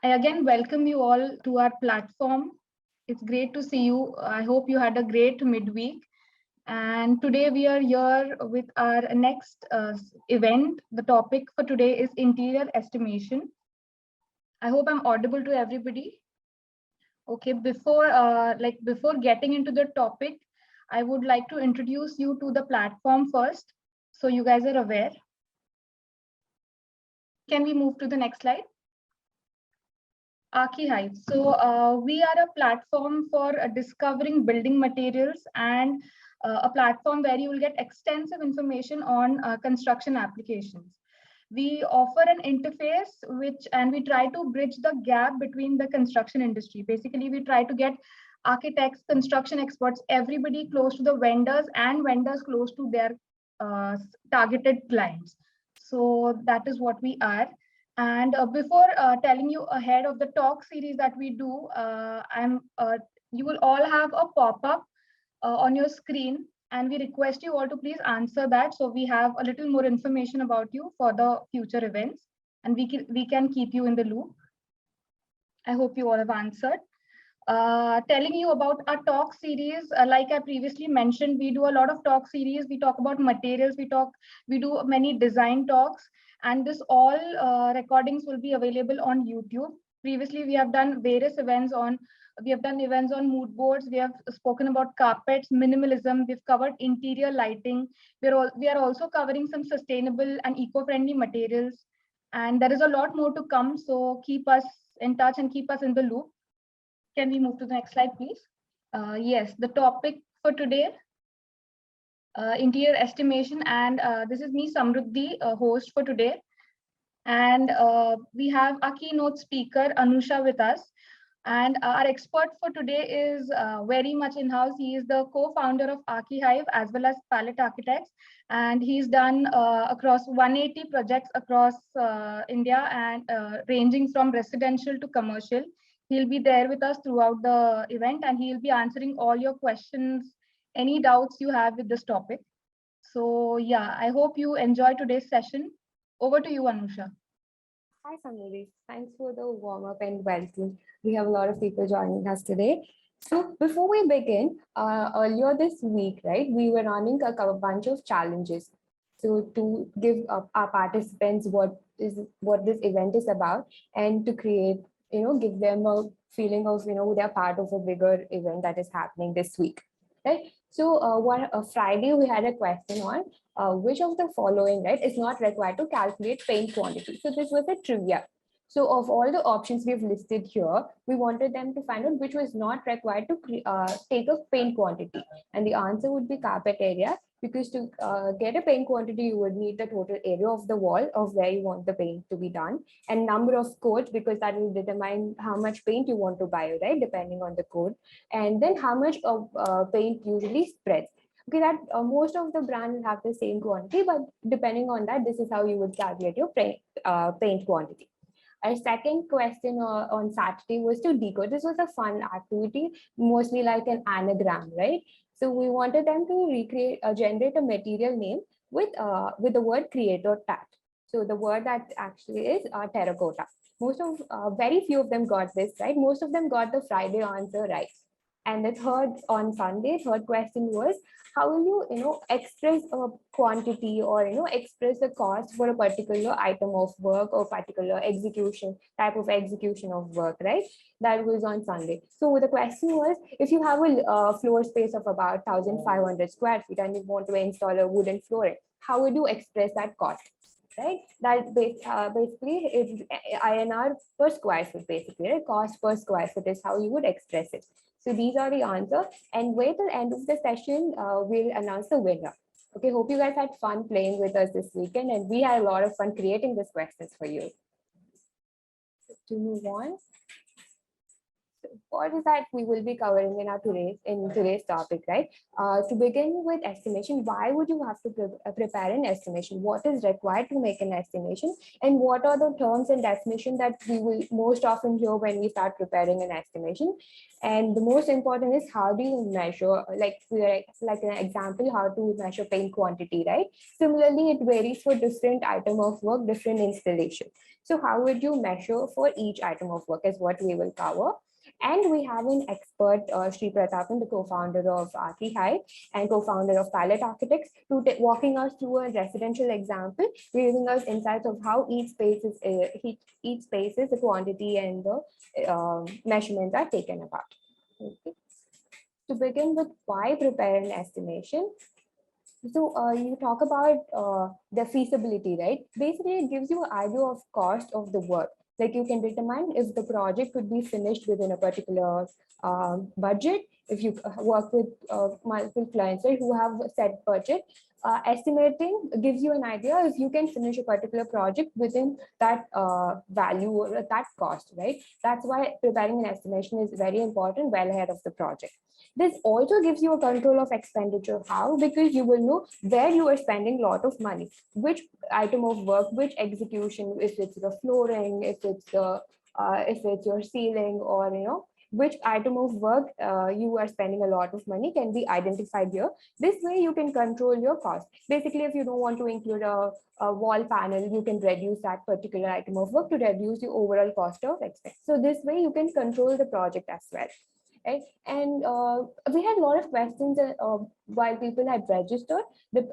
I again welcome you all to our platform. It's great to see you. I hope you had a great midweek. And today we are here with our next event. The topic for today is interior estimation. I hope I'm audible to everybody. Okay, before getting into the topic, I would like to introduce you to the platform first, so you guys are aware. Can we move to the next slide? Archihive. So we are a platform for discovering building materials and a platform where you will get extensive information on construction applications. We offer an interface and we try to bridge the gap between the construction industry. Basically, we try to get architects, construction experts, everybody close to the vendors and vendors close to their targeted clients. So that is what we are. And before telling you ahead of the talk series that we do, you will all have a pop-up on your screen, and we request you all to please answer that so we have a little more information about you for the future events, and we can keep you in the loop. I hope you all have answered. Telling you about our talk series, like I previously mentioned, we do a lot of talk series. We talk about materials, we do many design talks, and this all recordings will be available on YouTube. Previously, we have done various events on, we have done events on mood boards. We have spoken about carpets, minimalism. We've covered interior lighting. We are also covering some sustainable and eco-friendly materials. And there is a lot more to come. So keep us in touch and keep us in the loop. Can we move to the next slide, please? Yes, the topic for today, interior estimation. And this is me, Samruddhi, host for today. And we have our keynote speaker, Anusha, with us. And our expert for today is very much in-house. He is the co-founder of Archihive as well as Palette Architects. And he's done across 180 projects across India and ranging from residential to commercial. He'll be there with us throughout the event, and he'll be answering all your questions, any doubts you have with this topic. So yeah, I hope you enjoy today's session. Over to you, Anusha. Hi, Samruddhi. Thanks for the warm up and welcome. We have a lot of people joining us today. So before we begin, earlier this week, right, we were running a bunch of challenges. So to give our participants what this event is about, and to create, give them a feeling of, they're part of a bigger event that is happening this week, right? So Friday, we had a question on which of the following, right, is not required to calculate paint quantity. So this was a trivia. So of all the options we've listed here, we wanted them to find out which was not required to take a paint quantity. And the answer would be carpet area, because to get a paint quantity, you would need the total area of the wall of where you want the paint to be done, and number of coats, because that will determine how much paint you want to buy, right, depending on the code, and then how much of paint usually spreads. Okay, that most of the brands will have the same quantity, but depending on that, this is how you would calculate your paint quantity. Our second question on Saturday was to decode. This was a fun activity, mostly like an anagram, right? So we wanted them to generate a material name with the word creator tag. So the word that actually is terracotta. Very few of them got this right. Most of them got the Friday answer right. And the third question was, how will you express a quantity, or express the cost for a particular item of work or particular type of execution of work, right? That was on Sunday. So the question was, if you have a floor space of about 1,500 square feet and you want to install a wooden flooring, how would you express that cost? Right, that basically is INR per square foot, basically, right? Cost per square foot is how you would express it. So these are the answers, and wait till end of the session, we'll announce the winner. Okay, hope you guys had fun playing with us this weekend, and we had a lot of fun creating these questions for you. To move on, what is that we will be covering in our today's topic, right? To begin with estimation, why would you have to prepare an estimation? What is required to make an estimation? And what are the terms and definition that we will most often hear when we start preparing an estimation? And the most important is, how do you measure, like an example, how to measure paint quantity, right? Similarly, it varies for different item of work, different installation. So how would you measure for each item of work is what we will cover. And we have an expert, Sri Pratapan, the co-founder of Archihide and co-founder of Palette Architects, to walking us through a residential example, giving us insights of how each space is the quantity and the measurements are taken about. Okay. To begin with, why prepare an estimation? So you talk about the feasibility, right? Basically, it gives you an idea of cost of the work. Like you can determine if the project could be finished within a particular budget. If you work with multiple clients, right, who have a set budget, estimating gives you an idea if you can finish a particular project within that value or that cost, right? That's why preparing an estimation is very important well ahead of the project. This also gives you a control of expenditure. How? Because you will know where you are spending a lot of money, which item of work, which execution, if it's the flooring, if it's your ceiling, or which item of work you are spending a lot of money can be identified here. This way you can control your cost. Basically, if you don't want to include a wall panel, you can reduce that particular item of work to reduce the overall cost of expense. So this way you can control the project as well. Right? And we had a lot of questions while people had registered,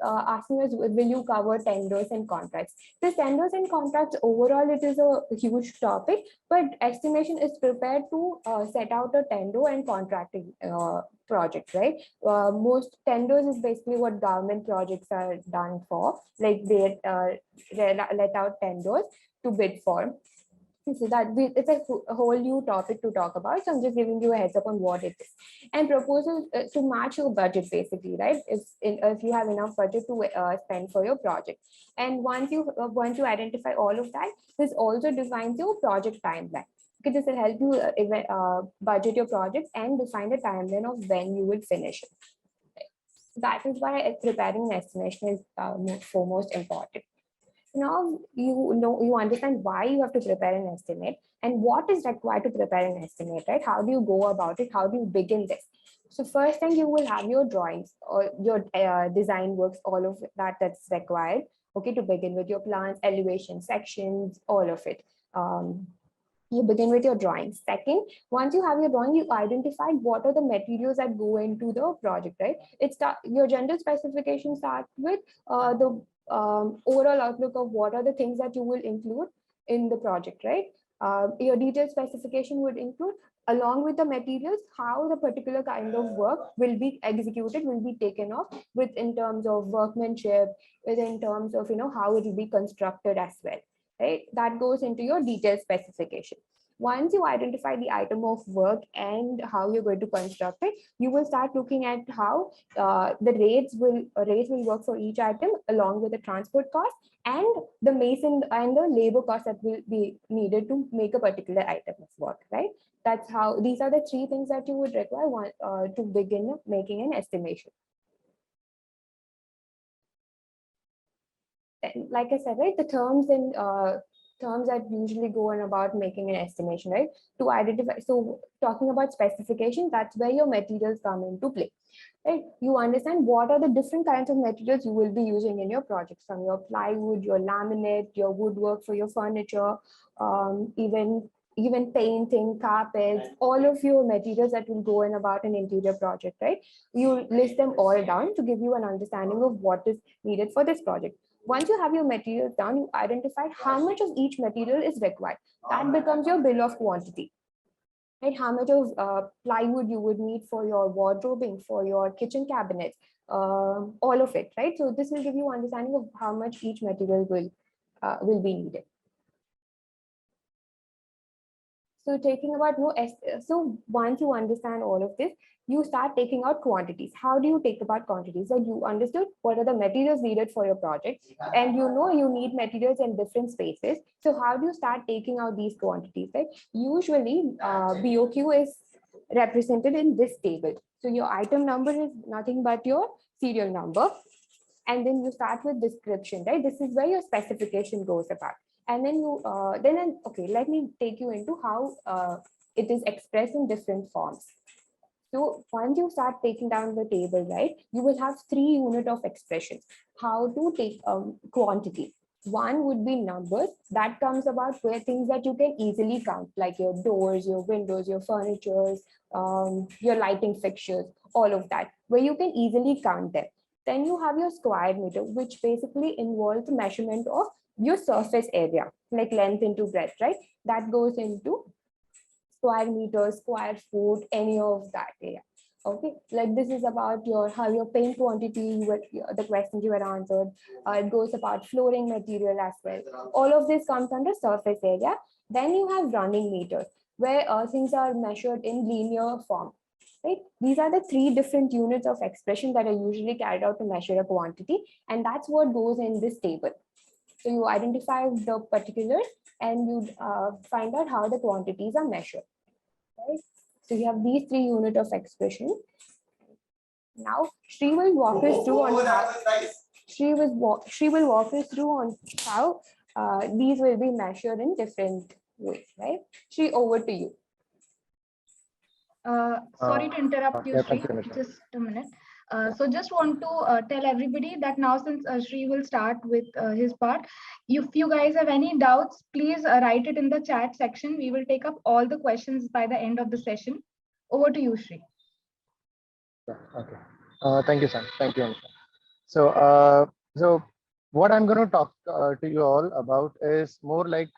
asking us, will you cover tenders and contracts? The tenders and contracts, overall, it is a huge topic, but estimation is prepared to set out a tender and contracting project, right? Most tenders is basically what government projects are done for, like they let out tenders to bid for. So it's a whole new topic to talk about. So I'm just giving you a heads up on what it is. And proposals to match your budget, basically, right? If you have enough budget to spend for your project. And once you identify all of that, this also defines your project timeline. Okay, this will help you budget your project and define the timeline of when you will finish it. That is why preparing an estimation is foremost important. Now you understand why you have to prepare an estimate and what is required to prepare an estimate, right? How do you go about it? How do you begin this? So first thing, you will have your drawings or your design works, all of that's required. Okay, to begin with your plans, elevation, sections, all of it. You begin with your drawing. Second, once you have your drawing, you identified what are the materials that go into the project, right? Your general specification starts with the overall outlook of what are the things that you will include in the project, right? Your detailed specification would include, along with the materials, how the particular kind of work will be executed, will be taken off, with in terms of workmanship, with in terms of how it will be constructed as well, right? That goes into your detailed specification. Once you identify the item of work and how you're going to construct it, you will start looking at how the rates will work for each item, along with the transport cost and the mason and the labor cost that will be needed to make a particular item of work, right? That's how, these are the three things that you would require to begin making an estimation. Like I said, right, the terms that usually go on about making an estimation, right? To identify, so talking about specification, that's where your materials come into play, right? You understand what are the different kinds of materials you will be using in your projects, from your plywood, your laminate, your woodwork for your furniture, even painting, carpets, all of your materials that will go in about an interior project, right? You list them all down to give you an understanding of what is needed for this project. Once you have your materials down, you identified how much of each material is required. That becomes your bill of quantity, right? How much of plywood you would need for your wardrobing, for your kitchen cabinets, all of it, right? So this will give you understanding of how much each material will be needed. So so once you understand all of this, you start taking out quantities. How do you take about quantities? So you understood what are the materials needed for your project, and you need materials in different spaces. So how do you start taking out these quantities, right? Usually BOQ is represented in this table. So your item number is nothing but your serial number. And then you start with description, right? This is where your specification goes about. And then okay, let me take you into how it is expressed in different forms. So once you start taking down the table, right, you will have 3 unit of expressions. How to take quantity. One would be numbers. That comes about where things that you can easily count, like your doors, your windows, your furniture, your lighting fixtures, all of that, where you can easily count them. Then you have your square meter, which basically involves the measurement of your surface area, like length into breadth, right? That goes into square meter, square foot, any of that area. Okay, like this is about your how your paint quantity, the questions you were answered. It goes about flooring material as well. All of this comes under surface area. Then you have running meters, where things are measured in linear form. Right? These are the 3 different units of expression that are usually carried out to measure a quantity, and that's what goes in this table. So you identify the particulars and you find out how the quantities are measured. Right? So you have these 3 units of expression. Now Shri will walk us through on how Shri will walk us through on how these will be measured in different ways. Right? Shri, over to you. Sorry to interrupt you, Yeah, Shri. thank you, Nisha. Just a minute. So just want to tell everybody that now since Shri will start with his part, if you guys have any doubts, please write it in the chat section. We will take up all the questions by the end of the session. Over to you, Shri. Yeah, okay. Thank you, Sam. Thank you, Anisha. So what I'm going to talk to you all about is more like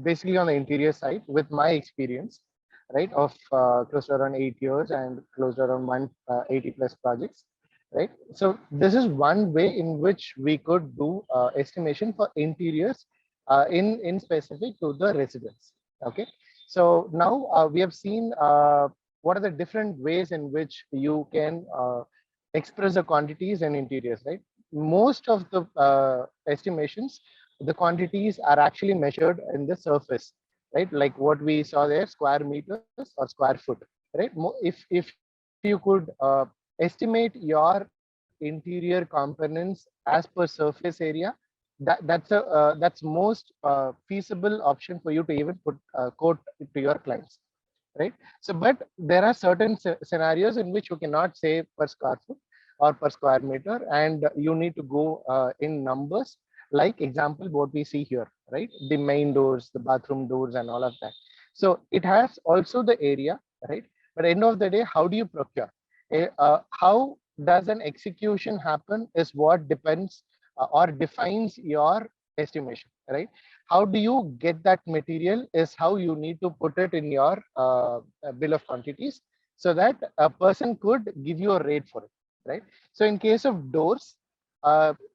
basically on the interior side with my experience, right, of close to around 8 years and close to around 180 plus projects, right? So this is one way in which we could do estimation for interiors in specific to the residents. Okay, so now we have seen what are the different ways in which you can express the quantities and interiors, right? Most of the estimations, the quantities are actually measured in the surface, right? Like what we saw there, square meters or square foot, right? If you could estimate your interior components as per surface area, that's most feasible option for you to even put quote to your clients, right? So, but there are certain scenarios in which you cannot say per square foot or per square meter, and you need to go in numbers. Like example, what we see here, right? The main doors, the bathroom doors, and all of that. So it has also the area, right? But end of the day, how do you procure? How does an execution happen is what depends or defines your estimation, right? How do you get that material is how you need to put it in your bill of quantities so that a person could give you a rate for it, right? So in case of doors,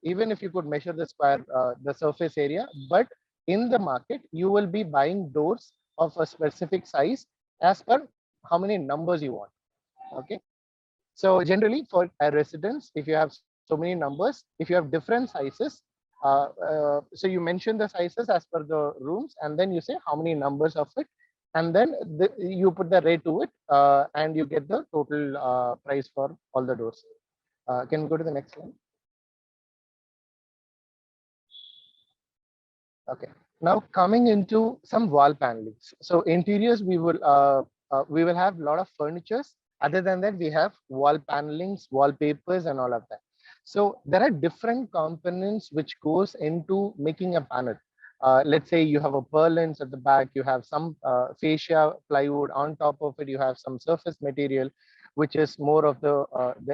even if you could measure the square, the surface area, but in the market, you will be buying doors of a specific size as per how many numbers you want. Okay. So generally for a residence, if you have so many numbers, if you have different sizes, so you mention the sizes as per the rooms, and then you say how many numbers of it, and then you put the rate to it, and you get the total price for all the doors. Can we go to the next slide? Okay. Now coming into some wall panelings. So interiors, we will have a lot of furnitures. Other than that, we have wall panelings, wallpapers, and all of that. So there are different components which goes into making a panel. Let's say you have a purlins at the back, you have some fascia plywood on top of it, you have some surface material, which is more of the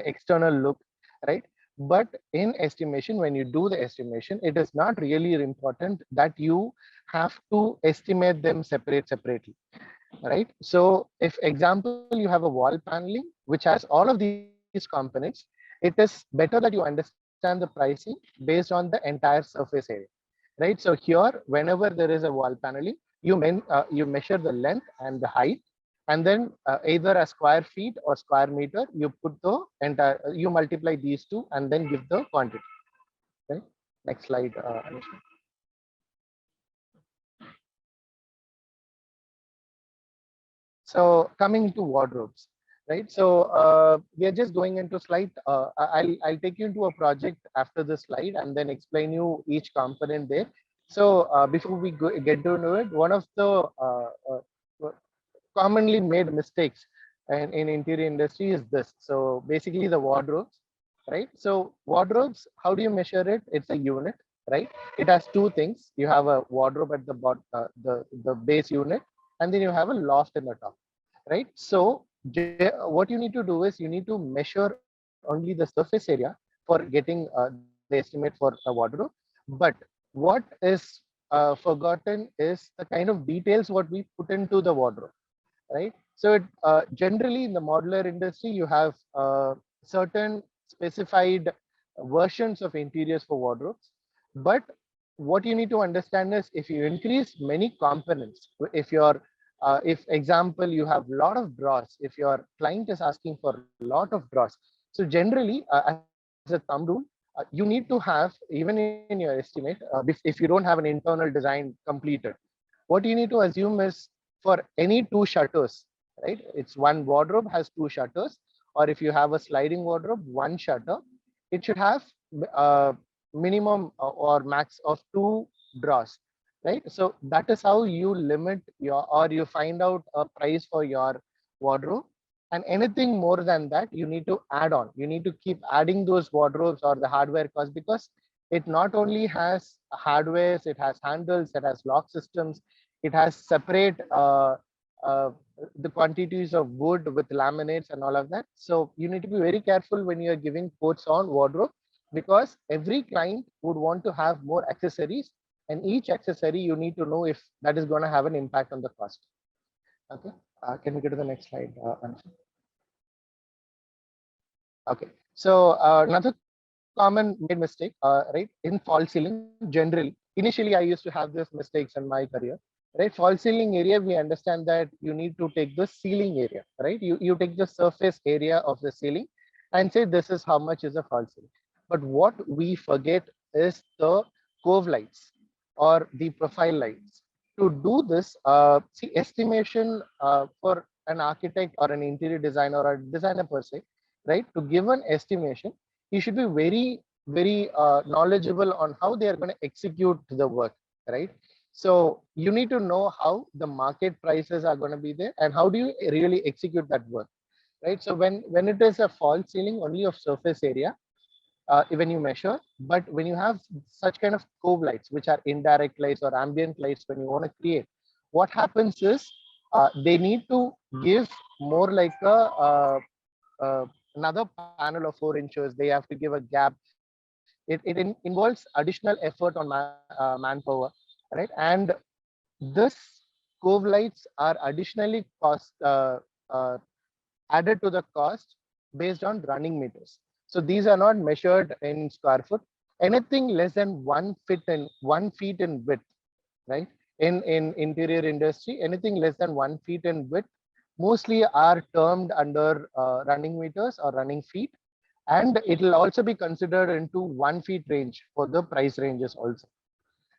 external look, right? But in estimation, when you do the estimation, it is not really important that you have to estimate them separately, right? So if example, you have a wall paneling, which has all of these components, it is better that you understand the pricing based on the entire surface area, right? So here, whenever there is a wall paneling, you measure the length and the height, and then either a square feet or square meter, you put the entire, you multiply these two and then give the quantity. Okay. Next slide, Anushka. So coming to wardrobes, right? So we are just going into slide. I'll take you into a project after this slide and then explain you each component there. So before we get to it, one of the commonly made mistakes in interior industry is this. So basically the wardrobes, right? So wardrobes, how do you measure it? It's a unit, right? It has two things. You have a wardrobe at the bottom, the base unit, and then you have a loft in the top, right? So what you need to do is you need to measure only the surface area for getting the estimate for a wardrobe. But what is forgotten is the kind of details what we put into the wardrobe, right? So generally in the modular industry, you have certain specified versions of interiors for wardrobes. But what you need to understand is if you increase many components, if example, you have a lot of drawers, if your client is asking for a lot of drawers. So generally, as a thumb rule, you need to have, even in your estimate, if you don't have an internal design completed, what you need to assume is for any two shutters, right? It's one wardrobe has two shutters, or if you have a sliding wardrobe, one shutter, it should have a minimum or max of two drawers, right? So that is how you limit your, or you find out a price for your wardrobe. And anything more than that, you need to add on. You need to keep adding those wardrobes or the hardware cost, because it not only has hardwares, it has handles, it has lock systems, it has separate uh, the quantities of wood with laminates and all of that. So you need to be very careful when you're giving quotes on wardrobe, because every client would want to have more accessories, and each accessory you need to know if that is going to have an impact on the cost. Okay, can we go to the next slide, Anshu? Okay, so another common made mistake, right, in false ceiling. Generally, initially I used to have these mistakes in my career, right? False ceiling area, we understand that you need to take the ceiling area, right? You take the surface area of the ceiling and say this is how much is a false ceiling. But what we forget is the cove lights or the profile lights. To do this, see, estimation for an architect or an interior designer or a designer per se, right? To give an estimation, you should be very knowledgeable on how they are going to execute the work, right? So you need to know how the market prices are going to be there and how do you really execute that work, right? So when it is a false ceiling only of surface area, when you measure, but when you have such kind of cove lights, which are indirect lights or ambient lights, when you want to create, what happens is they need to give more like uh, another panel of 4 inches. They have to give a gap. It involves additional effort on manpower, right? And this cove lights are additionally uh, added to the cost based on running meters. So these are not measured in square foot. Anything less than 1 feet in width, right? In interior industry, anything less than 1 feet in width mostly are termed under running meters or running feet, and it will also be considered into 1 feet range for the price ranges also,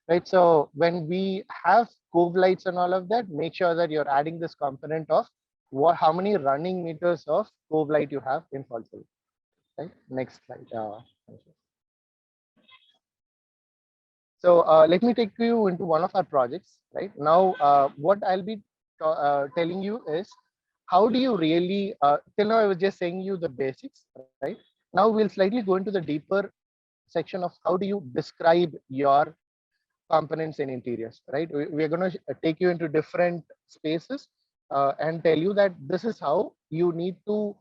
right? So when we have cove lights and all of that, make sure that you're adding this component of how many running meters of cove light you have in false ceiling, right? Next slide. So let me take you into one of our projects right now. What I'll be telling you is how do you really, till now I was just saying you the basics, right? Now we'll slightly go into the deeper section of how do you describe your components in interiors, right? We're going to take you into different spaces and tell you that this is how you need to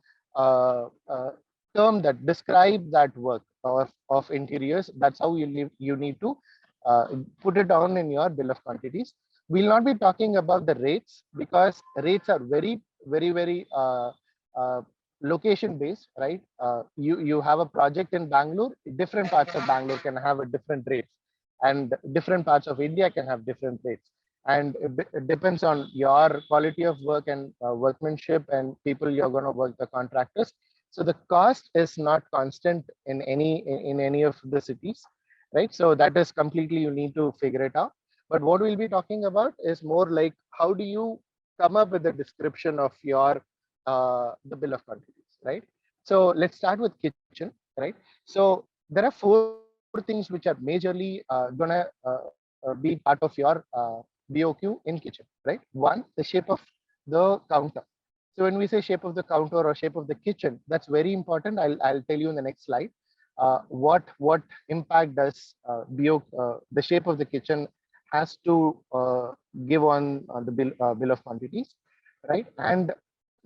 describe that work of interiors. That's how you need to put it down in your bill of quantities. We'll not be talking about the rates because rates are very uh, location based, right? You have a project in Bangalore, different parts of Bangalore can have a different rate, and different parts of India can have different rates. And it depends on your quality of work and workmanship and people you're going to work, the contractors. So the cost is not constant in any of the cities, right? So that is completely, you need to figure it out. But what we'll be talking about is more like how do you come up with a description of your the bill of quantities, right? So let's start with kitchen, right? So there are four things which are majorly gonna be part of your BOQ in kitchen, right? One, the shape of the counter. So when we say shape of the counter or shape of the kitchen, that's very important. I'll tell you in the next slide what impact does the shape of the kitchen has to give on the bill of quantities, right? And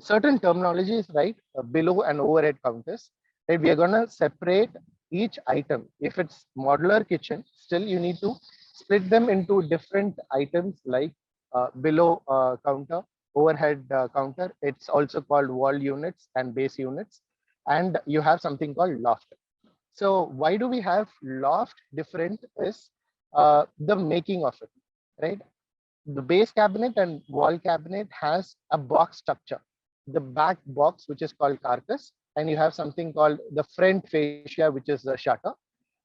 certain terminologies, right? Below and overhead counters, right? We are gonna separate each item. If it's modular kitchen, still you need to split them into different items like below counter, overhead counter. It's also called wall units and base units, and you have something called loft. So why do we have loft different is the making of it, right? The base cabinet and wall cabinet has a box structure. The back box, which is called carcass, and you have something called the front fascia, which is the shutter.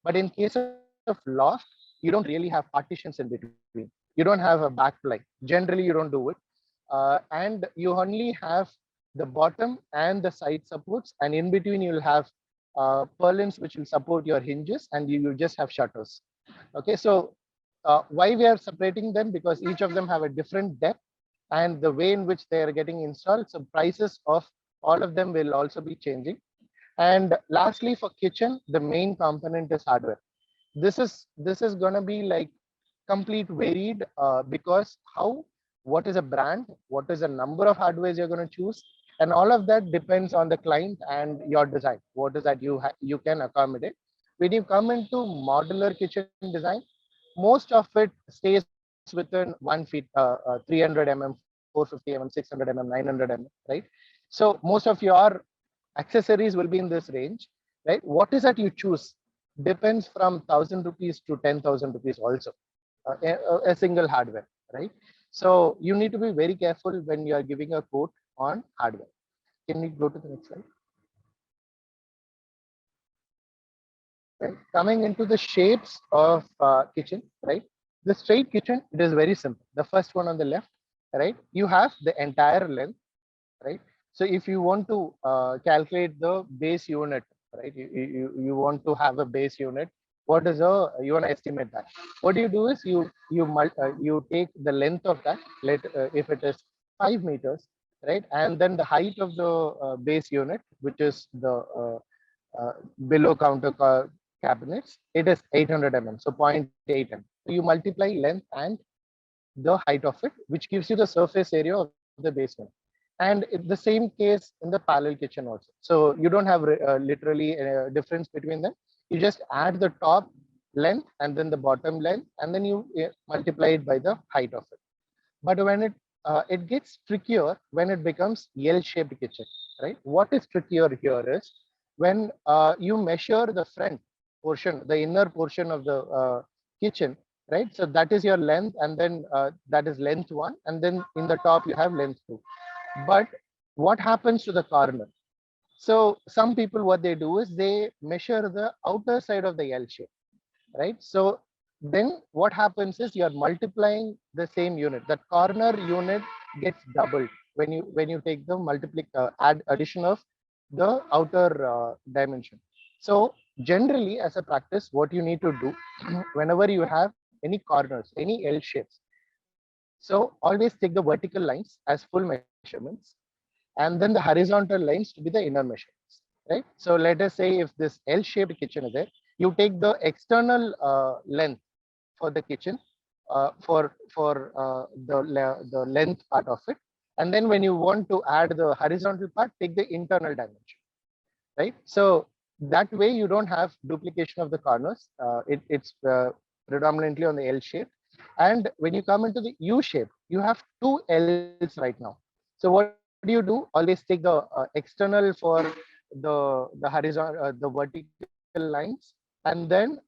But in case of loft, you don't really have partitions in between. You don't have a back plate. Generally, you don't do it. And you only have the bottom and the side supports, and in between you'll have purlins which will support your hinges, and you will just have shutters. Okay, so why we are separating them? Because each of them have a different depth and the way in which they are getting installed. So prices of all of them will also be changing. And lastly, for kitchen, the main component is hardware. This is going to be like complete varied because what is a brand, what is the number of hardwares you're going to choose, and all of that depends on the client and your design. What is that you can accommodate. When you come into modular kitchen design, most of it stays within 1 feet, 300 mm, 450 mm, 600 mm, 900 mm, right? So most of your accessories will be in this range, right? What is that you choose depends from 1,000 rupees to 10,000 rupees also, a single hardware, right? So you need to be very careful when you are giving a quote on hardware. Can we go to the next slide? Right. Coming into the shapes of kitchen, right? The straight kitchen, it is very simple. The first one on the left, right? You have the entire length, right? So if you want to calculate the base unit, right? You want to have a base unit. What is you want to estimate that? What do you do is you take the length of that. If it is 5 meters, right? And then the height of the base unit, which is the below counter cabinets, it is 800 mm, so 0.8 mm. So you multiply length and the height of it, which gives you the surface area of the basement. And the same case in the parallel kitchen also. So you don't have literally a difference between them. You just add the top length and then the bottom length, and then you multiply it by the height of it. But when it gets trickier when it becomes L-shaped kitchen, right? What is trickier here is when you measure the front portion, the inner portion of the kitchen, right? So that is your length, and then that is length 1, and then in the top you have length 2. But what happens to the corner? So some people, what they do is they measure the outer side of the L shape, right? So then what happens is you're multiplying the same unit. That corner unit gets doubled when you take the addition of the outer dimension. So generally, as a practice, what you need to do whenever you have any corners, any L shapes, so always take the vertical lines as full measurements, and then the horizontal lines to be the inner measurements, right? So let us say if this L-shaped kitchen is there, you take the external length for the kitchen for the length part of it, and then when you want to add the horizontal part, take the internal dimension, right? So that way you don't have duplication of the corners. It's predominantly on the L shape. And when you come into the U shape, you have two L's right now. So what do you do? Always take the external for the horizontal, the vertical lines, and then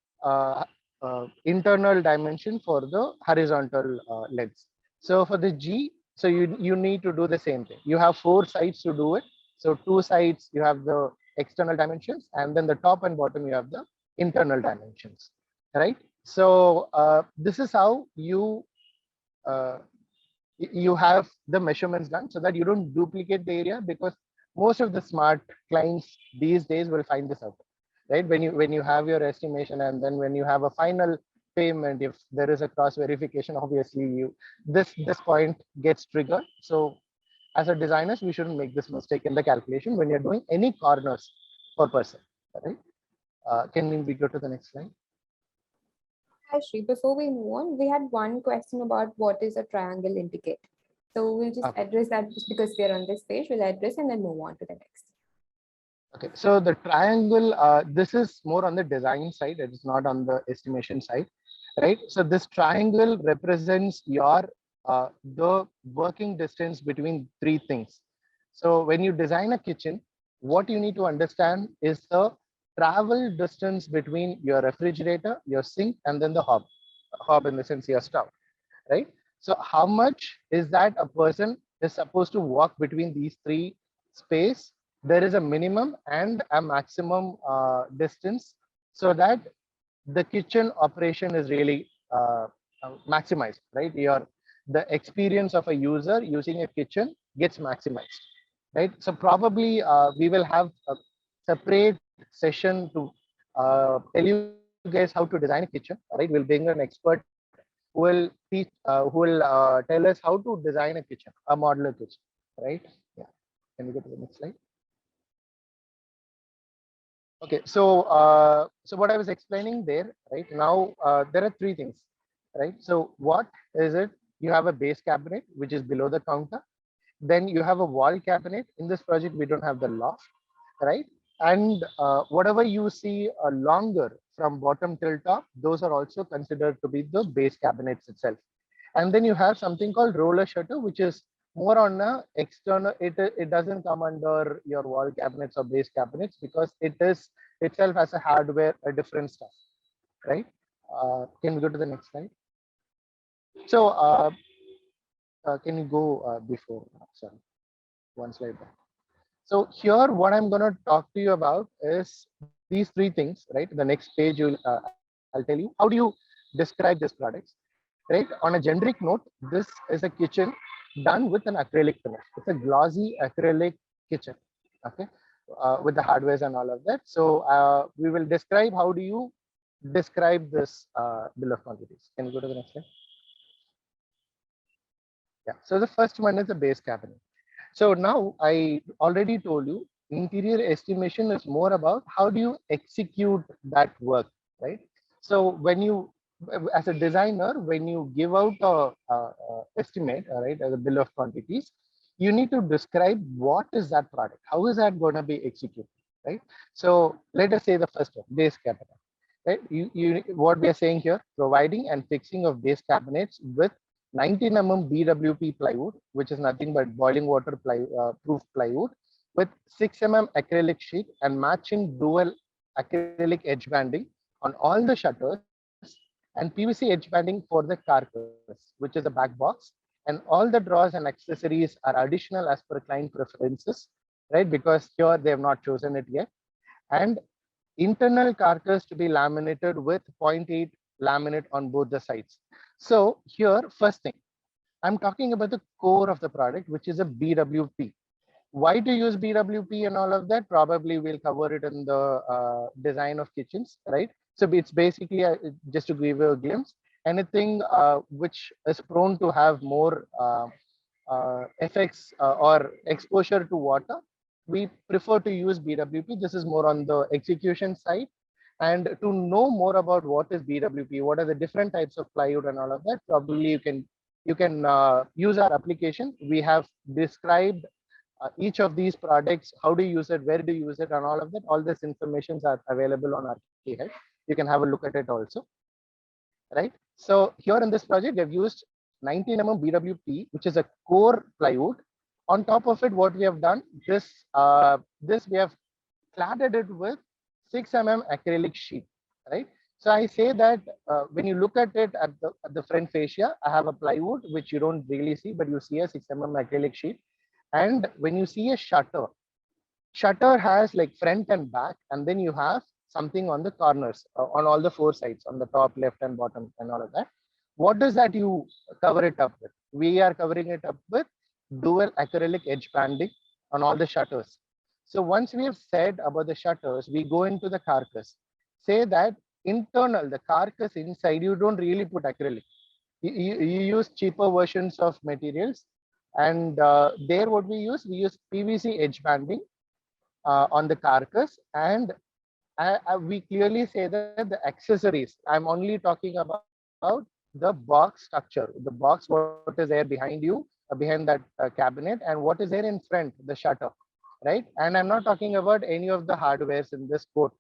internal dimension for the horizontal legs. So for the G, so you need to do the same thing. You have 4 sides to do it. So 2 sides you have the external dimensions, and then the top and bottom you have the internal dimensions, right? So this is how you you have the measurements done so that you don't duplicate the area, because most of the smart clients these days will find this out, right? When you have your estimation, and then when you have a final payment, if there is a cross verification, obviously this point gets triggered. So as a designers, we shouldn't make this mistake in the calculation when you're doing any corners per person, right? Can we go to the next slide? Hi, Shri. Before we move on, we had one question about what is a triangle indicate. So we'll just Okay. address that just because we're on this page. We'll address and then move on to the next. Okay, so the triangle, this is more on the design side. It is not on the estimation side, right? So this triangle represents your the working distance between three things. So when you design a kitchen, what you need to understand is the travel distance between your refrigerator, your sink, and then the hob. Hob in the sense your stove, right? So how much is that a person is supposed to walk between these three space? There is a minimum and a maximum distance, so that the kitchen operation is really maximized, right? The experience of a user using a kitchen gets maximized, right? So probably we will have a separate session to tell you guys how to design a kitchen, right? We'll bring an expert who will teach, who will tell us how to design a kitchen, a modular kitchen, right? Yeah. Can we go to the next slide? Okay, so what I was explaining there, right now, there are three things, right? So what is it? You have a base cabinet which is below the counter. Then you have a wall cabinet. In this project, we don't have the loft, right? And whatever you see longer from bottom till top, those are also considered to be the base cabinets itself. And then you have something called roller shutter, which is more on a external. It doesn't come under your wall cabinets or base cabinets, because it is itself as a hardware a different stuff, right? Can we go to the next slide? So can you go before? Sorry, one slide back. So here, what I'm going to talk to you about is these three things, right? The next page, I'll tell you how do you describe this product, right? On a generic note, this is a kitchen done with an acrylic finish. It's a glossy acrylic kitchen, okay, with the hardwares and all of that. So we will describe how do you describe this bill of quantities. Can you go to the next slide? Yeah. So the first one is the base cabinet. So now I already told you interior estimation is more about how do you execute that work, right? So when you, as a designer, when you give out a estimate, right, as a bill of quantities, you need to describe what is that product, how is that going to be executed, right? So let us say the first one, base cabinet, right? What we are saying here, providing and fixing of base cabinets with 19 mm BWP plywood, which is nothing but boiling water proof plywood, with 6 mm acrylic sheet and matching dual acrylic edge banding on all the shutters, and PVC edge banding for the carcass, which is the back box. And all the drawers and accessories are additional as per client preferences, right? Because here they have not chosen it yet. And internal carcass to be laminated with 0.8 laminate on both the sides. So here, first thing, I'm talking about the core of the product, which is a BWP. Why to use BWP and all of that? Probably we'll cover it in the design of kitchens, right? So it's basically, just to give you a glimpse, anything which is prone to have more effects or exposure to water, we prefer to use BWP. This is more on the execution side. And to know more about what is BWP, what are the different types of plywood and all of that, probably you can use our application. We have described each of these products, how do you use it, where do you use it, and all of that. All this information are available on our Head. You can have a look at it also, right? So here in this project, we have used 19 mm BWP, which is a core plywood. On top of it, what we have done, this we have cladded it with 6 mm acrylic sheet, right? So I say that when you look at it at the front fascia, I have a plywood, which you don't really see, but you see a 6 mm acrylic sheet. And when you see a shutter has like front and back, and then you have something on the corners, on all the four sides, on the top, left, and bottom, and all of that. What does that you cover it up with? We are covering it up with dual acrylic edge banding on all the shutters. So once we have said about the shutters, we go into the carcass. Say that internal, the carcass inside, you don't really put acrylic. You use cheaper versions of materials. And there what we use PVC edge banding on the carcass. And we clearly say that the accessories, I'm only talking about the box structure, the box, what is there behind you, behind that cabinet, and what is there in front, the shutter, right? And I'm not talking about any of the hardwares in this quote.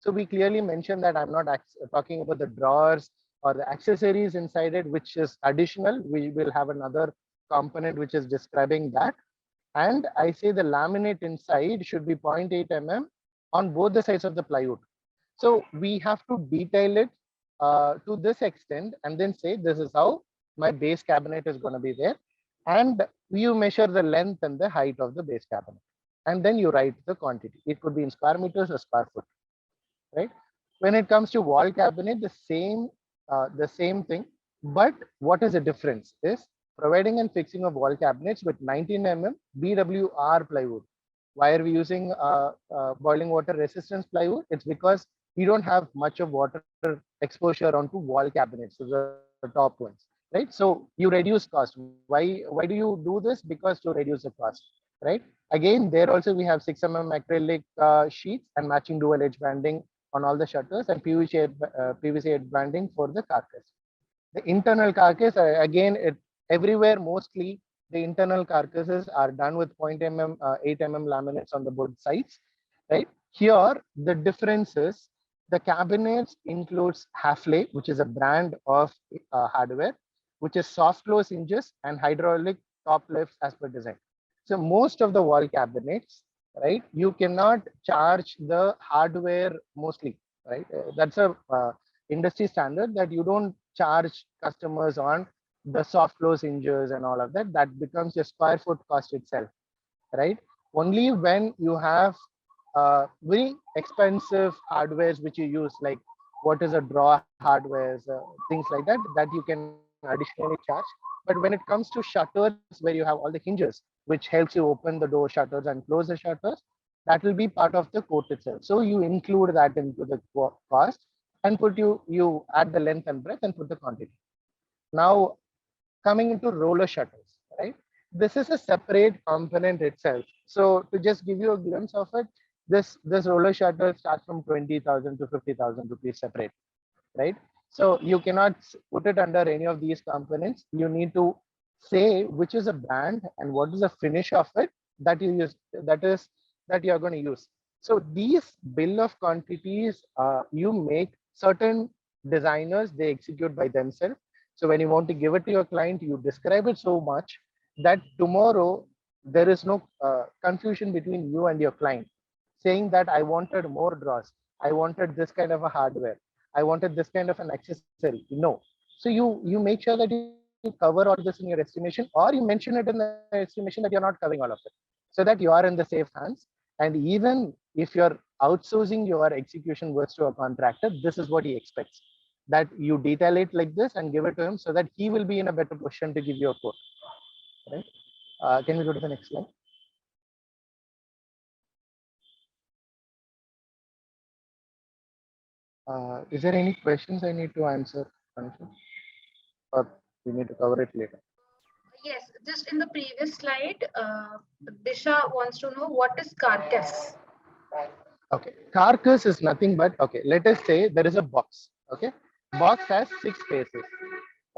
So we clearly mentioned that I'm not talking about the drawers or the accessories inside it, which is additional. We will have another component which is describing that. And I say the laminate inside should be 0.8 mm on both the sides of the plywood. So we have to detail it to this extent and then say this is how my base cabinet is going to be there. And you measure the length and the height of the base cabinet. And then you write the quantity. It could be in square meters or square foot, right? When it comes to wall cabinet, the same thing. But what is the difference is providing and fixing of wall cabinets with 19 mm BWR plywood. Why are we using boiling water resistance plywood? It's because we don't have much of water exposure onto wall cabinets, so the top ones, right? So you reduce cost. Why do you do this? Because to reduce the cost, right? Again, there also we have 6 mm acrylic sheets and matching dual edge banding on all the shutters and PVC edge banding for the carcass. The internal carcass, again, everywhere mostly the internal carcasses are done with 0.8 mm laminates on the both sides, right? Here, the difference is the cabinets includes Hafele, which is a brand of hardware, which is soft close hinges and hydraulic top lifts as per design. So most of the wall cabinets, right, you cannot charge the hardware mostly, right? That's a industry standard that you don't charge customers on the soft close hinges and all of that. That becomes a square foot cost itself, right? Only when you have very expensive hardwares which you use, like what is a drawer hardwares, things like that, that you can additionally charge. But when it comes to shutters, where you have all the hinges, which helps you open the door shutters and close the shutters, that will be part of the quote itself. So you include that into the cost and you add the length and breadth and put the quantity. Now, coming into roller shutters, right? This is a separate component itself. So to just give you a glimpse of it, this roller shutter starts from 20,000 to 50,000 rupees separate, right? So you cannot put it under any of these components. You need to say which is a brand and what is the finish of it that you use, that you are going to use. So these bill of quantities, you make certain designers, they execute by themselves. So when you want to give it to your client, you describe it so much that tomorrow there is no confusion between you and your client, saying that I wanted more drawers, I wanted this kind of a hardware, I wanted this kind of an accessory. No. So you make sure that you cover all this in your estimation, or you mention it in the estimation that you're not covering all of it, so that you are in the safe hands. And even if you're outsourcing your execution works to a contractor, this is what he expects, that you detail it like this and give it to him so that he will be in a better position to give you a quote, right? Can we go to the next slide? Is there any questions I need to answer, or we need to cover it later? Yes, just in the previous slide, Disha wants to know what is carcass. Okay, carcass is nothing but, okay, let us say there is a box. Okay, box has 6 spaces.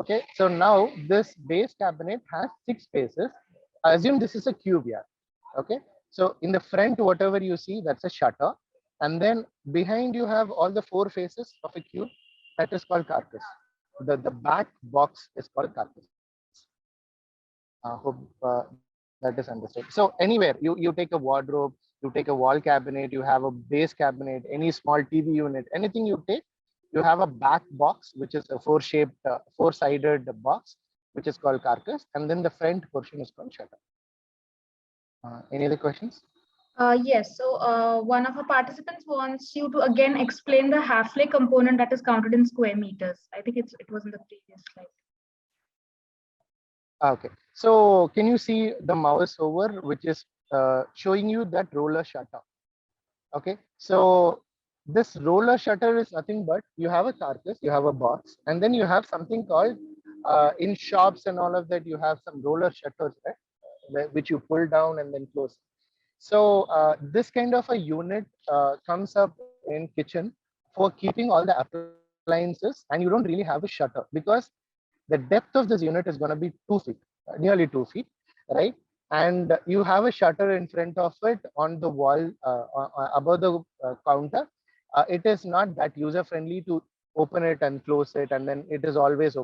Okay, so now this base cabinet has 6 spaces. Assume this is a cube here. Okay, so in the front, whatever you see, that's a shutter. And then behind you have all the 4 faces of a cube. That is called carcass. The back box is called carcass. Hope that is understood. So anywhere you take a wardrobe, you take a wall cabinet, you have a base cabinet, any small TV unit, anything you take, you have a back box, which is a 4-shaped, 4-sided box, which is called carcass. And then the front portion is called shutter. Any other questions? Yes, so one of our participants wants you to again explain the Hafele component that is counted in square meters. I think it was in the previous slide. Okay. So can you see the mouse over, which is showing you that roller shutter? Okay. So this roller shutter is nothing but you have a carcass, you have a box, and then you have something called in shops and all of that, you have some roller shutters, right? Which you pull down and then close. So this kind of a unit comes up in kitchen for keeping all the appliances, and you don't really have a shutter because the depth of this unit is going to be 2 feet, nearly 2 feet, right? And you have a shutter in front of it on the wall above the counter. It is not that user friendly to open it and close it, and then it is always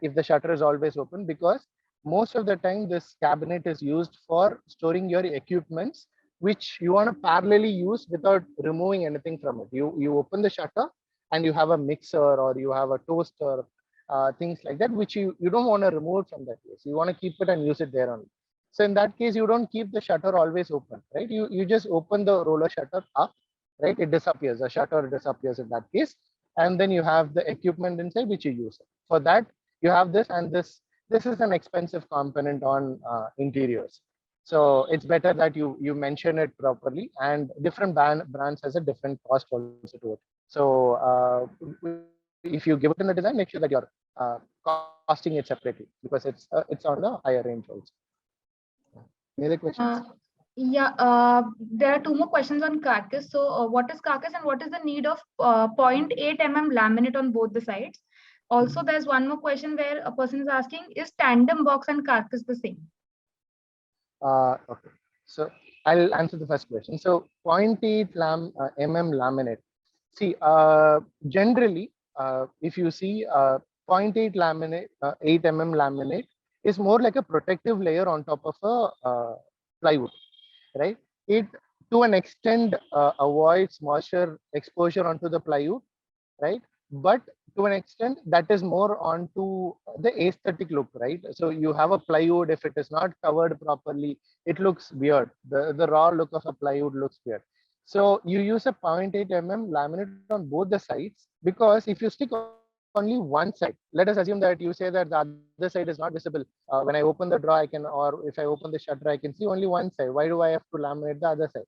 if the shutter is always open, because most of the time this cabinet is used for storing your equipments which you want to parallelly use without removing anything from it. You open the shutter and you have a mixer or you have a toaster, things like that, which you don't want to remove from that place. You want to keep it and use it there only. So in that case, you don't keep the shutter always open, right? You just open the roller shutter up, right? It disappears, the shutter disappears in that case. And then you have the equipment inside which you use. For that, you have this, and this is an expensive component on interiors. So it's better that you mention it properly, and different brands has a different cost also to it. So if you give it in the design, make sure that you're costing it separately, because it's on the higher range also. Any other questions? Yeah, there are two more questions on carcass. So what is carcass and what is the need of 0.8 mm laminate on both the sides? Also, there's one more question where a person is asking, is tandem box and carcass the same? Okay, so I'll answer the first question. So 0.8 mm laminate. See, generally, if you see 0.8 laminate, 8 mm laminate is more like a protective layer on top of a plywood, right? It to an extent avoids moisture exposure onto the plywood, right? But to an extent, that is more onto the aesthetic look, right? So you have a plywood, if it is not covered properly, it looks weird. The raw look of a plywood looks weird. So you use a 0.8 mm laminate on both the sides, because if you stick only one side, let us assume that you say that the other side is not visible. When I open the drawer, I can, or if I open the shutter, I can see only one side. Why do I have to laminate the other side?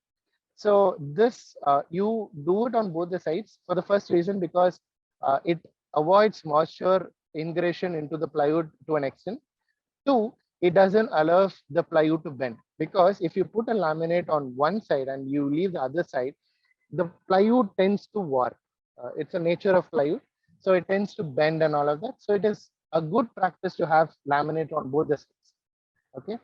So this you do it on both the sides for the first reason, because it avoids moisture ingression into the plywood to an extent. Two, it doesn't allow the plywood to bend, because if you put a laminate on one side and you leave the other side, the plywood tends to warp. It's a nature of plywood, so it tends to bend and all of that. So it is a good practice to have laminate on both the sides. Okay,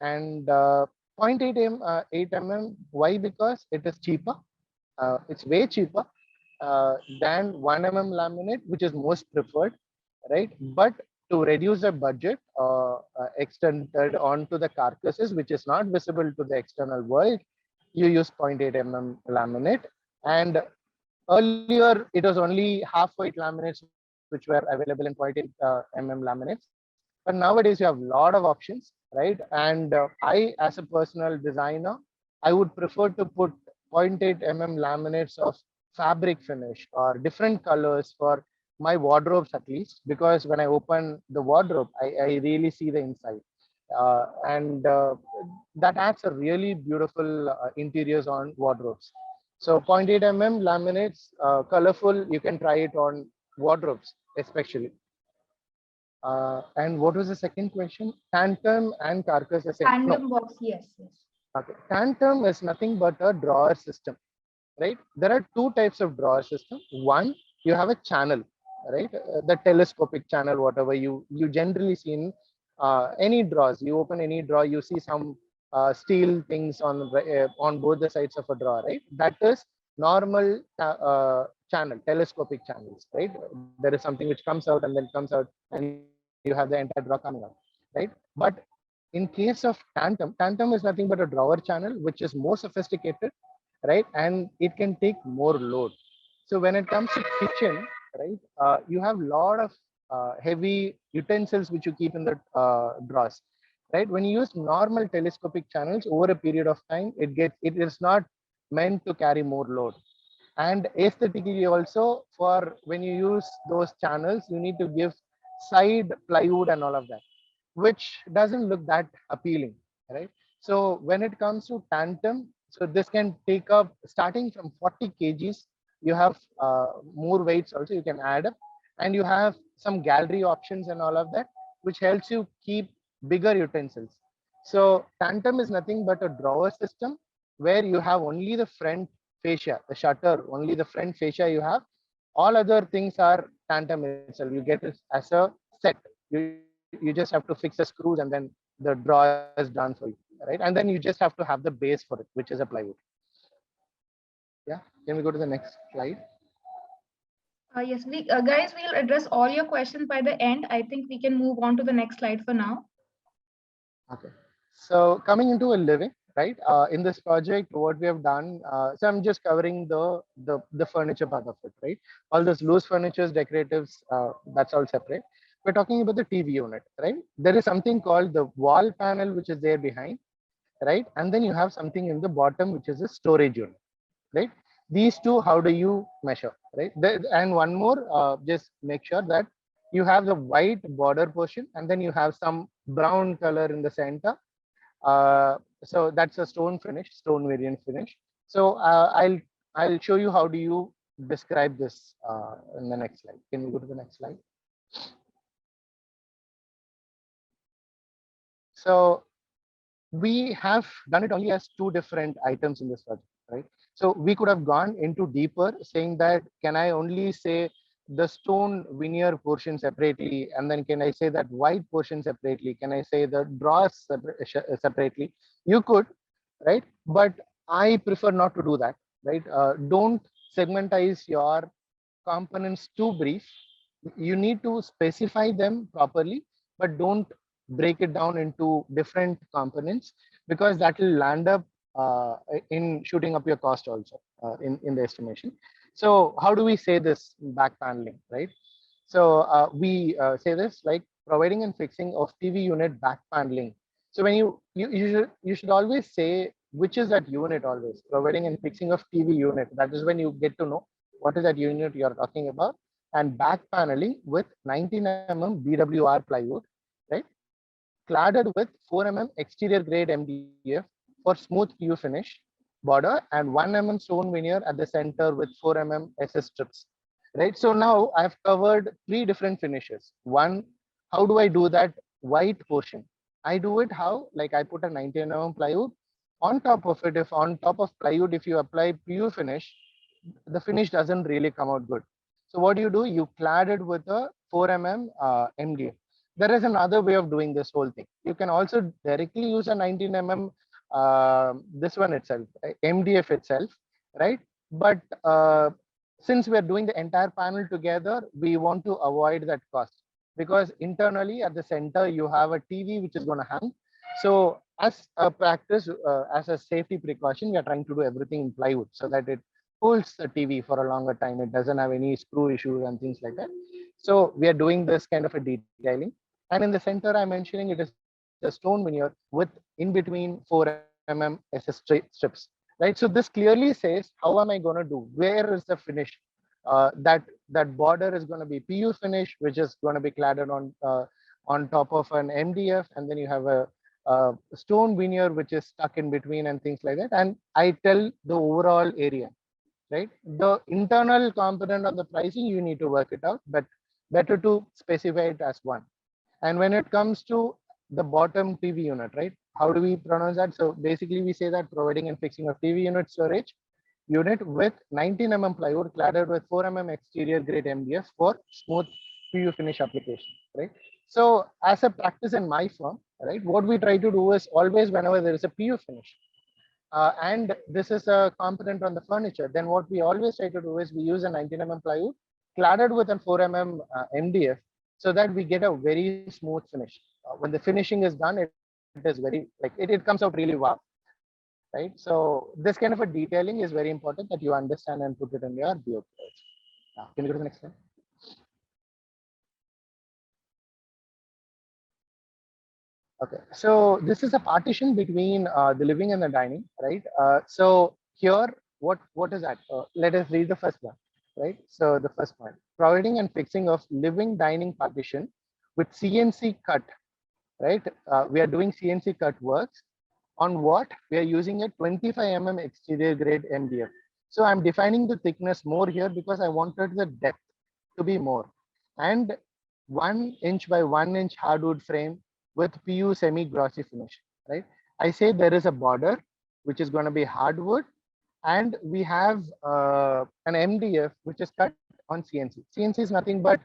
and 0.8 8 mm. Why? Because it is cheaper. It's way cheaper than 1 mm laminate, which is most preferred, right? But to reduce the budget, extended onto the carcasses, which is not visible to the external world, you use 0.8 mm laminate. And earlier, it was only half white laminates which were available in 0.8 mm laminates. But nowadays, you have a lot of options, right? And I, as a personal designer, I would prefer to put 0.8 mm laminates of fabric finish or different colors for my wardrobes, at least, because when I open the wardrobe, I really see the inside. And that adds a really beautiful interiors on wardrobes. So 0.8 mm laminates, colorful, you can try it on wardrobes, especially. And what was the second question? Tandem and carcass the same? No. Tandem box, yes, yes. Okay. Tandem is nothing but a drawer system, right? There are two types of drawer system. One, you have a channel, right? The telescopic channel, whatever you generally see in any drawers. You open any drawer, you see some steel things on both the sides of a drawer, right? That is normal channel, telescopic channels, right? There is something which comes out and then comes out, and you have the entire drawer coming out, right? But in case of tandem is nothing but a drawer channel, which is more sophisticated, right? And it can take more load. So when it comes to kitchen, right, you have a lot of heavy utensils which you keep in the drawers, right? When you use normal telescopic channels over a period of time, it is not meant to carry more load. And aesthetically also, for when you use those channels, you need to give side plywood and all of that. which doesn't look that appealing, right? So when it comes to Tantum, so this can take up starting from 40 kgs. You have more weights also you can add up, and you have some gallery options and all of that, which helps you keep bigger utensils. So Tantum is nothing but a drawer system where you have only the front fascia, the shutter, only the front fascia you have. All other things are Tantum itself. You get it as a set. You just have to fix the screws and then the drawer is done for you, right? And then you just have to have the base for it, which is a plywood. Yeah. Can we go to the next slide? Yes, guys, we'll address all your questions by the end. I think we can move on to the next slide for now. Okay. So coming into a living, right? In this project, what we have done, so I'm just covering the furniture part of it, right? All those loose furnitures, decoratives, that's all separate. We're talking about the TV unit, right? There is something called the wall panel, which is there behind, right? And then you have something in the bottom, which is a storage unit, right? These two, how do you measure, right? And one more, just make sure that you have the white border portion, and then you have some brown color in the center. So that's a stone finish, stone variant finish. So I'll show you how do you describe this in the next slide. Can we go to the next slide? So we have done it only as two different items in this project, right? So we could have gone into deeper, saying that can I only say the stone veneer portion separately, and then can I say that white portion separately? Can I say the drawers separately? You could, right? But I prefer not to do that, right? Don't segmentize your components too brief. You need to specify them properly, but don't break it down into different components, because that will land up in shooting up your cost also in the estimation. So how do we say this back paneling, right? So we say this like providing and fixing of TV unit back paneling. So when you should always say which is that unit, always providing and fixing of TV unit. That is when you get to know what is that unit you are talking about. And back paneling with 19 mm BWR plywood, right? Cladded with 4 mm exterior grade MDF for smooth PU finish border, and 1 mm stone veneer at the center with 4 mm SS strips. Right. So now I've covered three different finishes. One, how do I do that white portion? I do it how? Like I put a 19 mm plywood on top of it. If on top of plywood, if you apply PU finish, the finish doesn't really come out good. So what do? You clad it with a 4 mm MDF. There is another way of doing this whole thing. You can also directly use a 19 mm this one itself, MDF itself, right? But since we are doing the entire panel together, we want to avoid that cost, because internally at the center you have a TV which is going to hang. So as a practice, as a safety precaution, we are trying to do everything in plywood so that it holds the TV for a longer time. It doesn't have any screw issues and things like that. So we are doing this kind of a detailing. And in the center, I'm mentioning it is a stone veneer with in between 4 mm SS strips, right? So this clearly says, how am I going to do? Where is the finish? That border is going to be PU finish, which is going to be cladded on top of an MDF, and then you have a stone veneer which is stuck in between and things like that. And I tell the overall area, right? The internal component of the pricing, you need to work it out, but better to specify it as one. And when it comes to the bottom TV unit, right? How do we pronounce that? So basically we say that providing and fixing of TV unit storage unit with 19 mm plywood cladded with 4 mm exterior grade MDF for smooth PU finish application, right? So as a practice in my firm, right, what we try to do is always whenever there is a PU finish, and this is a component on the furniture, then what we always try to do is we use a 19 mm plywood cladded with a 4 mm MDF, so that we get a very smooth finish. When the finishing is done, it is very like it comes out really wow, right? So this kind of a detailing is very important that you understand and put it in your BOQ. Can you go to the next slide? Okay, so this is a partition between the living and the dining, right? So here, what is that? Let us read the first one, right? So the first one, providing and fixing of living dining partition with CNC cut, right? We are doing CNC cut works on what? We are using a 25 mm exterior grade MDF. So I'm defining the thickness more here because I wanted the depth to be more. And 1 inch by 1 inch hardwood frame with PU semi glossy finish, right? I say there is a border, which is going to be hardwood, and we have an MDF, which is cut on CNC. CNC is nothing but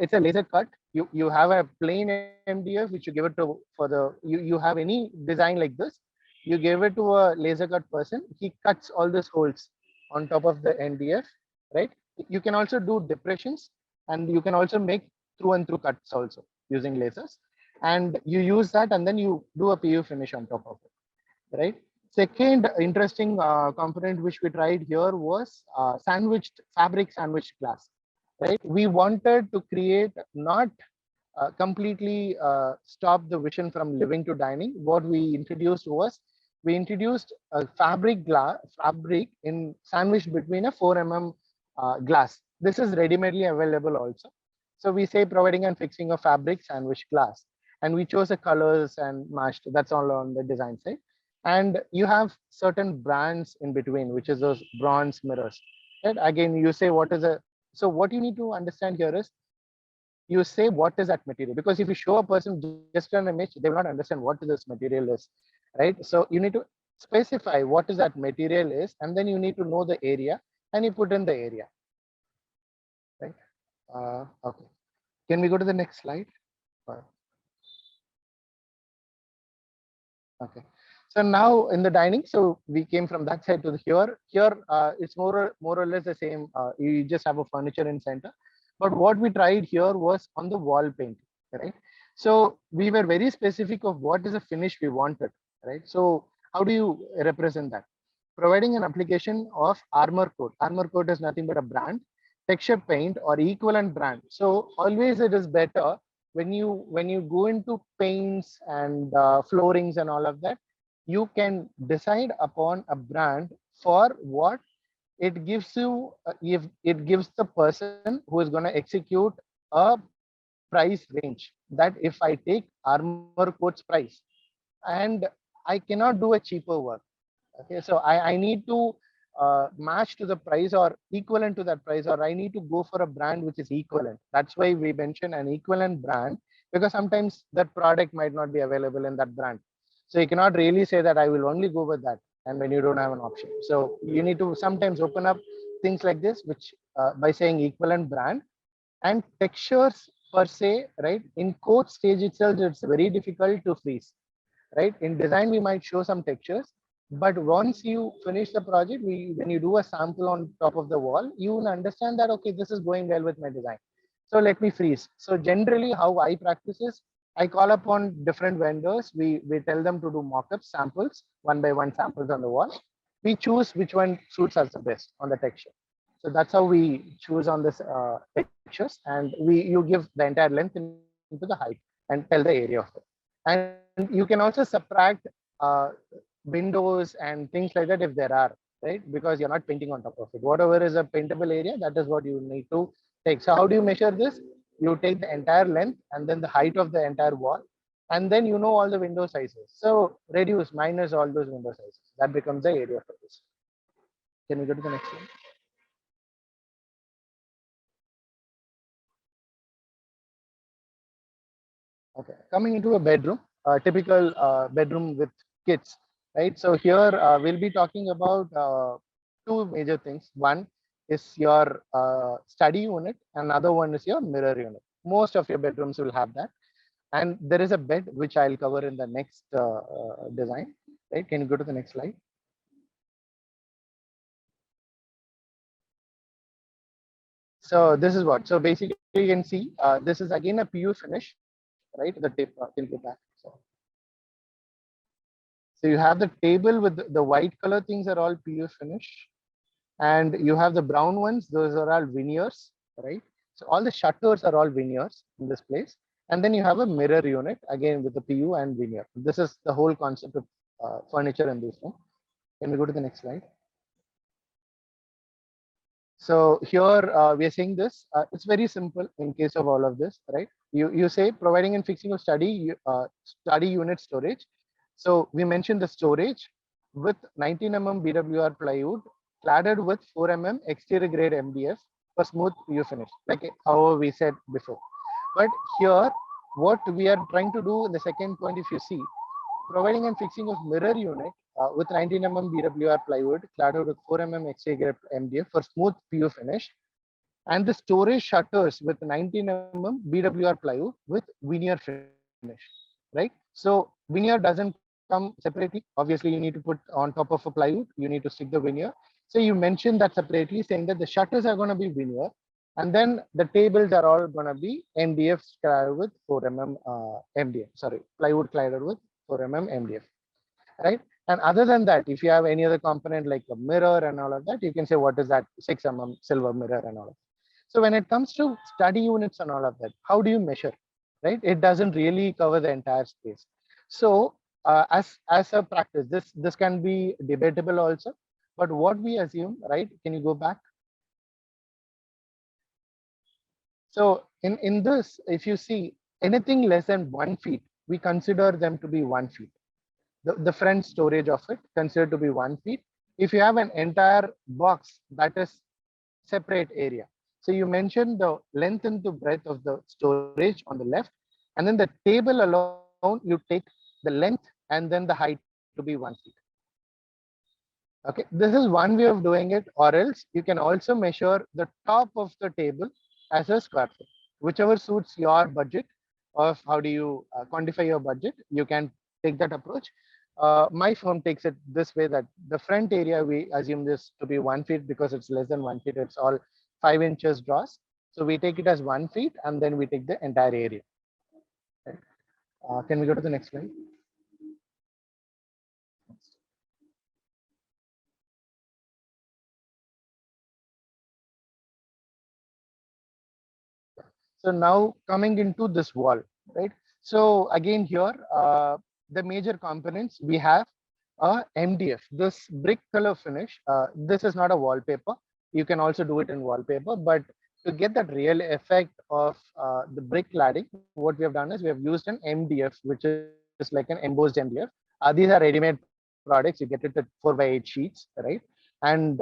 it's a laser cut. You have a plain MDF which you give it to for the you have any design like this, you give it to a laser cut person. He cuts all these holes on top of the MDF, right? You can also do depressions, and you can also make through and through cuts also using lasers, and you use that, and then you do a PU finish on top of it, right? Second interesting component which we tried here was sandwiched fabric sandwiched glass, right? We wanted to create not completely stop the vision from living to dining. What we introduced was we introduced a fabric in sandwiched between a 4 mm glass. This is ready-madely available also. So we say providing and fixing a fabric sandwich glass, and we chose the colors and matched. That's all on the design side. And you have certain brands in between, which is those bronze mirrors. Right? Again, you say what is a so what you need to understand here is you say what is that material, because if you show a person just an image, they will not understand what this material is, right? So you need to specify what is that material is, and then you need to know the area, and you put in the area, right? Okay, can we go to the next slide? Okay, so now in the dining, so we came from that side to the here it's more or less the same. You just have a furniture in center, but what we tried here was on the wall paint, right? So we were very specific of what is the finish we wanted, right? So how do you represent that? Providing an application of Armor Coat. Armor Coat is nothing but a brand, texture paint or equivalent brand. So always it is better when you go into paints and floorings and all of that, you can decide upon a brand for what it gives you. If it gives the person who is going to execute a price range, that if I take Armor Coat's price and I cannot do a cheaper work. Okay, so I need to match to the price or equivalent to that price, or I need to go for a brand which is equivalent. That's why we mention an equivalent brand, because sometimes that product might not be available in that brand. So you cannot really say that I will only go with that, and when you don't have an option. So you need to sometimes open up things like this, which by saying equivalent brand and textures per se, right? In code stage itself, it's very difficult to freeze, right? In design, we might show some textures, but once you finish the project, when you do a sample on top of the wall, you will understand that, okay, this is going well with my design. So let me freeze. So generally how I practice is I call upon different vendors. We tell them to do mock-up samples, one by one samples on the wall. We choose which one suits us the best on the texture. So that's how we choose on this textures, and you give the entire length into the height and tell the area of it. And you can also subtract windows and things like that if there are, right? Because you're not painting on top of it. Whatever is a paintable area, that is what you need to take. So how do you measure this? You take the entire length and then the height of the entire wall, and then you know all the window sizes. So reduce, minus all those window sizes. That becomes the area for this. Can we go to the next one? Okay, coming into a bedroom, typical bedroom with kids, right? So here we'll be talking about two major things. One is your study unit, and another one is your mirror unit. Most of your bedrooms will have that. And there is a bed, which I'll cover in the next design, right? Can you go to the next slide? So this is what, so basically you can see, this is again a PU finish, right? The tip, can go back. So you have the table with the white color things are all PU finish, and you have the brown ones, those are all veneers, right? So all the shutters are all veneers in this place. And then you have a mirror unit again with the PU and veneer. This is the whole concept of furniture in this one. Can we go to the next slide? So here we are saying this. It's very simple in case of all of this, right? You say providing and fixing of study unit storage. So we mentioned the storage with 19 mm BWR plywood cladded with 4 mm exterior grade MDF for smooth PU finish, like how we said before. But here, what we are trying to do in the second point, if you see, providing and fixing of mirror unit with 19 mm BWR plywood cladded with 4 mm exterior grade MDF for smooth PU finish, and the storage shutters with 19 mm BWR plywood with veneer finish, right? So veneer doesn't come separately. Obviously, you need to put on top of a plywood, you need to stick the veneer. So you mentioned that separately, saying that the shutters are going to be veneer, and then the tables are all going to be MDF cladded with 4 mm MDF, sorry, plywood cladded with 4 mm MDF, right? And other than that, if you have any other component like a mirror and all of that, you can say what is that 6 mm silver mirror and all of that. So when it comes to study units and all of that, how do you measure, right? It doesn't really cover the entire space. So as a practice, this can be debatable also. But what we assume, right? Can you go back? So in this, if you see anything less than 1 feet, we consider them to be 1 feet. The front storage of it considered to be 1 feet. If you have an entire box that is separate area. So you mentioned the length and the breadth of the storage on the left, and then the table alone, you take the length and then the height to be 1 feet. Okay, this is one way of doing it, or else you can also measure the top of the table as a square foot, whichever suits your budget of how do you quantify your budget, you can take that approach. My firm takes it this way, that the front area, we assume this to be 1 feet because it's less than 1 feet, it's all 5 inches draws. So we take it as 1 feet and then we take the entire area. Right. Can we go to the next slide? So now coming into this wall, right? So again here, the major components, we have MDF, this brick color finish. This is not a wallpaper. You can also do it in wallpaper, but to get that real effect of the brick cladding, what we have done is we have used an MDF, which is like an embossed MDF. These are ready-made products. You get it at 4x8 sheets, right? And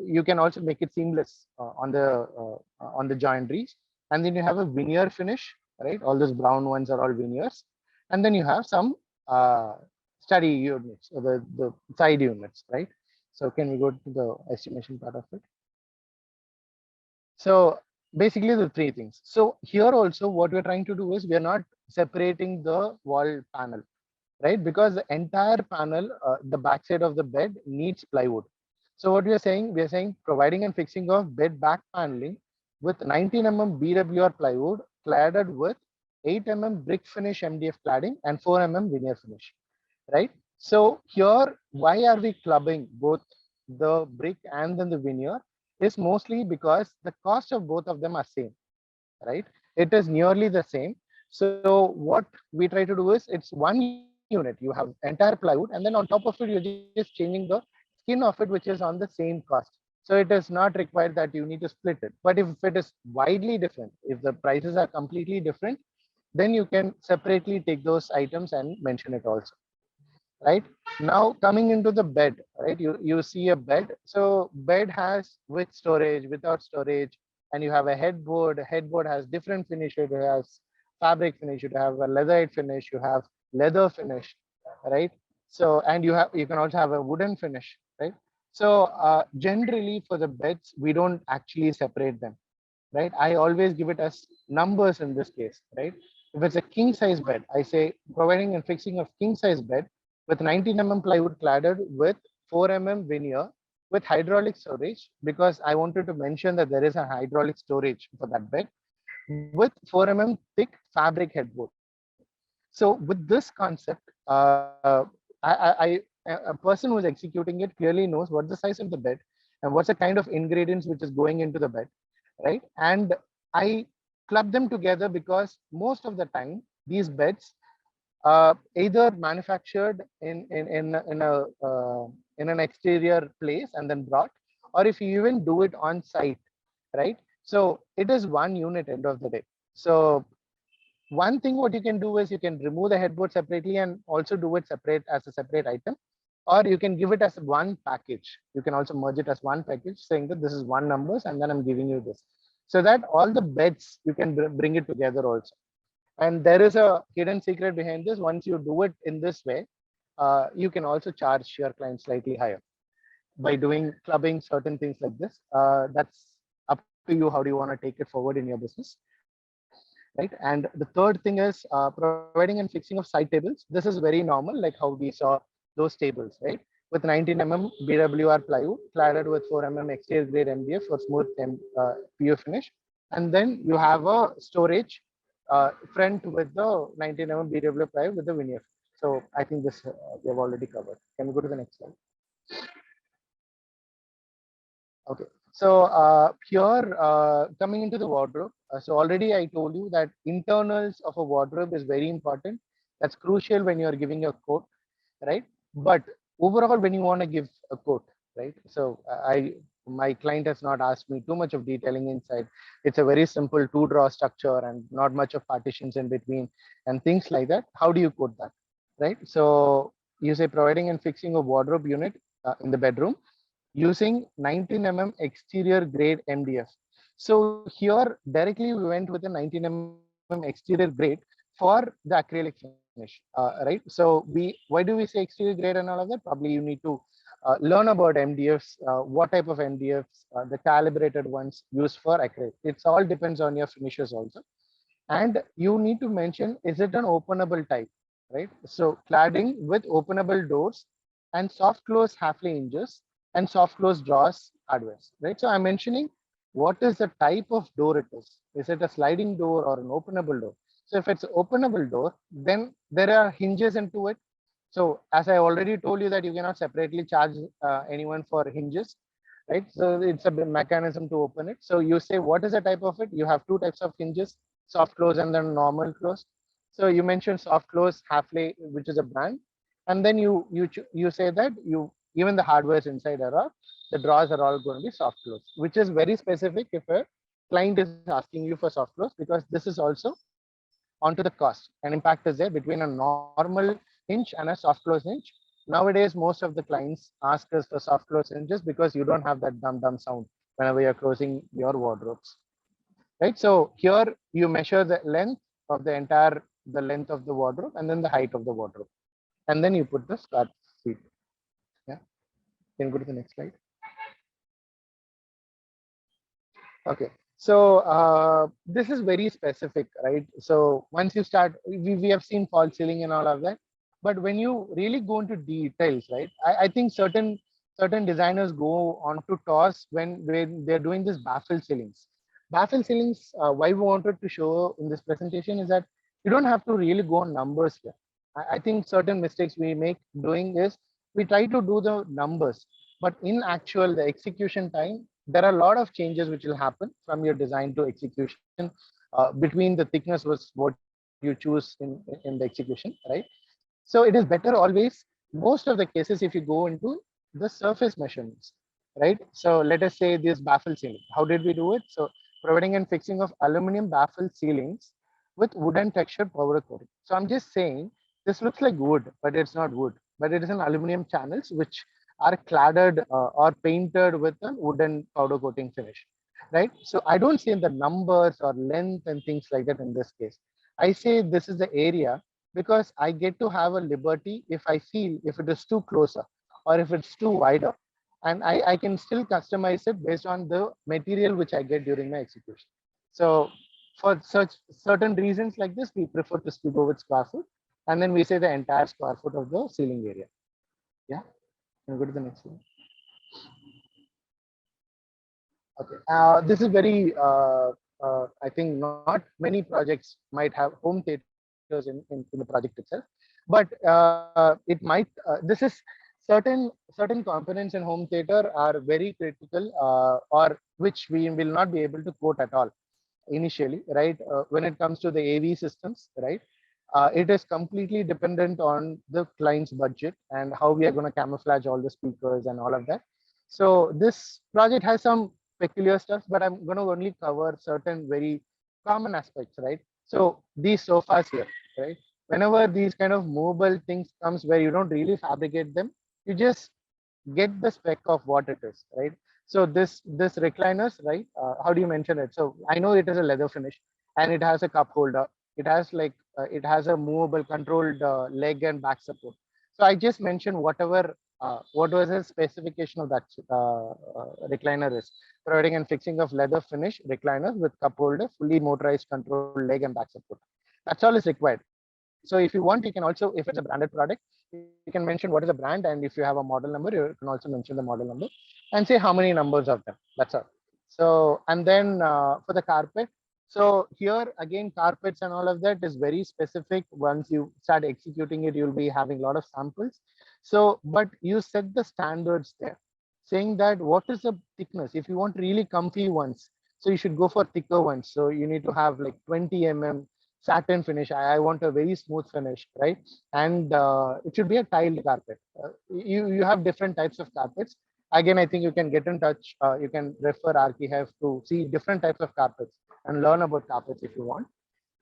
you can also make it seamless on the joineries. And then you have a veneer finish, right? All those brown ones are all veneers. And then you have some study units, or the side units, right? So can we go to the estimation part of it? So basically the three things. So here also what we're trying to do is we are not separating the wall panel, right? Because the entire panel, the backside of the bed needs plywood. So what we are saying providing and fixing of bed back paneling with 19 mm BWR plywood cladded with 8 mm brick finish MDF cladding and 4 mm veneer finish, right? So here, why are we clubbing both the brick and then the veneer? Is mostly because the cost of both of them are same, right? It is nearly the same. So what we try to do is, it's one unit, you have entire plywood, and then on top of it, you're just changing the skin of it, which is on the same cost. So it is not required that you need to split it. But if it is widely different, if the prices are completely different, then you can separately take those items and mention it also, right? Now coming into the bed, right? You see a bed. So bed has with storage, without storage, and you have a headboard. Headboard has different finish. It has fabric finish. You have a leatherite finish. You have leather finish, right? So and you can also have a wooden finish, right? So generally for the beds, we don't actually separate them, right? I always give it as numbers in this case, right? If it's a king size bed, I say providing and fixing of king size bed with 19 mm plywood cladded with 4 mm veneer with hydraulic storage, because I wanted to mention that there is a hydraulic storage for that bed with 4 mm thick fabric headboard. So with this concept, a person who is executing it clearly knows what the size of the bed and what's the kind of ingredients which is going into the bed, right? And I club them together because most of the time these beds either manufactured in an exterior place and then brought, or if you even do it on site, right? So it is one unit end of the day. So one thing what you can do is you can remove the headboard separately and also do it separate as a separate item, or you can give it as one package. You can also merge it as one package saying that this is one numbers and then I'm giving you this, so that all the beds you can bring it together also. And there is a hidden secret behind this. Once you do it in this way, you can also charge your client slightly higher by doing clubbing certain things like this. That's up to you. How do you want to take it forward in your business, right? And the third thing is providing and fixing of side tables. This is very normal, like how we saw those tables, right? With 19 BWR plywood cladded with 4 exterior grade MDF for smooth PU finish. And then you have a storage front with the 19 BWR plywood with the veneer. So I think this we have already covered. Can we go to the next slide? Okay, so here coming into the wardrobe. So already I told you that internals of a wardrobe is very important. That's crucial when you are giving a quote, right? But overall, when you want to give a quote, right? So my client has not asked me too much of detailing inside. It's a very simple 2-drawer structure and not much of partitions in between and things like that. How do you quote that, right? So you say providing and fixing a wardrobe unit in the bedroom using 19 exterior grade MDF. So here directly we went with a 19 exterior grade for the acrylic finish, right? So why do we say exterior grade and all of that? Probably you need to learn about MDFs, what type of MDFs, the calibrated ones used for acrylic. It's all depends on your finishes also. And you need to mention, is it an openable type, right? So cladding with openable doors and soft close halfway hinges and soft close drawers hardware, right? So I'm mentioning what is the type of door it is. Is it a sliding door or an openable door? So if it's openable door, then there are hinges into it. So as I already told you that you cannot separately charge anyone for hinges, right? So it's a mechanism to open it. So you say, what is the type of it? You have two types of hinges, soft close and then normal close. So you mentioned soft close halfway, which is a brand. And then you say that you even the hardwares inside are the drawers are all going to be soft close, which is very specific if a client is asking you for soft close, because this is also onto the cost. An impact is there between a normal hinge and a soft close hinge. Nowadays, most of the clients ask us for soft close hinges because you don't have that dum sound whenever you're closing your wardrobes, right? So here you measure the length of the length of the wardrobe and then the height of the wardrobe, and then you put the square feet. Yeah, can you go to the next slide? Okay, so this is very specific, right? So once you start, we have seen false ceiling and all of that, but when you really go into details, right? I think certain designers go on to toss when they're doing this baffle ceilings. Baffle ceilings, why we wanted to show in this presentation is that you don't have to really go on numbers here. I think certain mistakes we make doing is we try to do the numbers, but in actual the execution time, there are a lot of changes which will happen from your design to execution between the thickness was what you choose in the execution, right? So it is better always, most of the cases, if you go into the surface measurements, right? So let us say this baffle ceiling. How did we do it? So providing and fixing of aluminum baffle ceilings with wooden textured powder coating. So I'm just saying this looks like wood, but it's not wood, but it is an aluminum channels which are cladded or painted with a wooden powder coating finish, right? So I don't say the numbers or length and things like that in this case. I say this is the area because I get to have a liberty if I feel if it is too closer or if it's too wider, and I can still customize it based on the material which I get during my execution. So for such certain reasons like this, we prefer to go with square foot, and then we say the entire square foot of the ceiling area. Yeah, can we go to the next one? Okay, this is very, I think not many projects might have home theaters in the project itself, but it might, this is certain components in home theater are very critical or which we will not be able to quote at all initially, right? When it comes to the AV systems, right? It is completely dependent on the client's budget and how we are going to camouflage all the speakers and all of that. So this project has some peculiar stuff, but I'm going to only cover certain very common aspects, right? So these sofas here, right? Whenever these kind of movable things comes where you don't really fabricate them, you just get the spec of what it is, right? So this recliners, right? How do you mention it? So I know it is a leather finish, and it has a cup holder. It has like it has a movable controlled leg and back support. So I just mentioned whatever what was the specification of that recliner is, providing and fixing of leather finish recliners with cup holder, fully motorized controlled leg and back support. That's all is required. So if you want, you can also, if it's a branded product, you can mention what is the brand, and if you have a model number, you can also mention the model number and say how many numbers of them. That's all. So, and then for the carpet, so here again, carpets and all of that is very specific. Once you start executing it, you'll be having a lot of samples. So, but you set the standards there, saying that what is the thickness. If you want really comfy ones, so you should go for thicker ones. So you need to have like 20 mm satin finish. I want a very smooth finish, right? And it should be a tiled carpet. You have different types of carpets. Again, I think you can get in touch. You can refer Archive to see different types of carpets and learn about carpets if you want,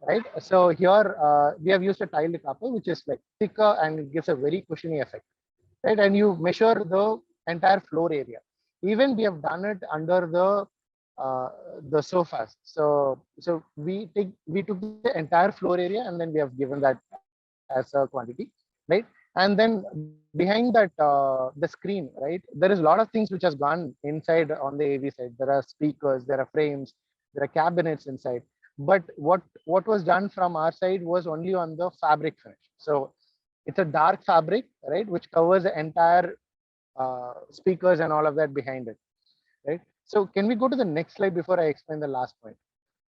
right? So here we have used a tiled carpet, which is like thicker and it gives a very cushiony effect, right? And you measure the entire floor area. Even we have done it under uh, the sofas. So we took the entire floor area and then we have given that as a quantity, right? And then behind that the screen, right? There is a lot of things which has gone inside on the AV side. There are speakers, there are frames, there are cabinets inside. But what was done from our side was only on the fabric finish. So it's a dark fabric, right, which covers the entire speakers and all of that behind it, right? So can we go to the next slide before I explain the last point?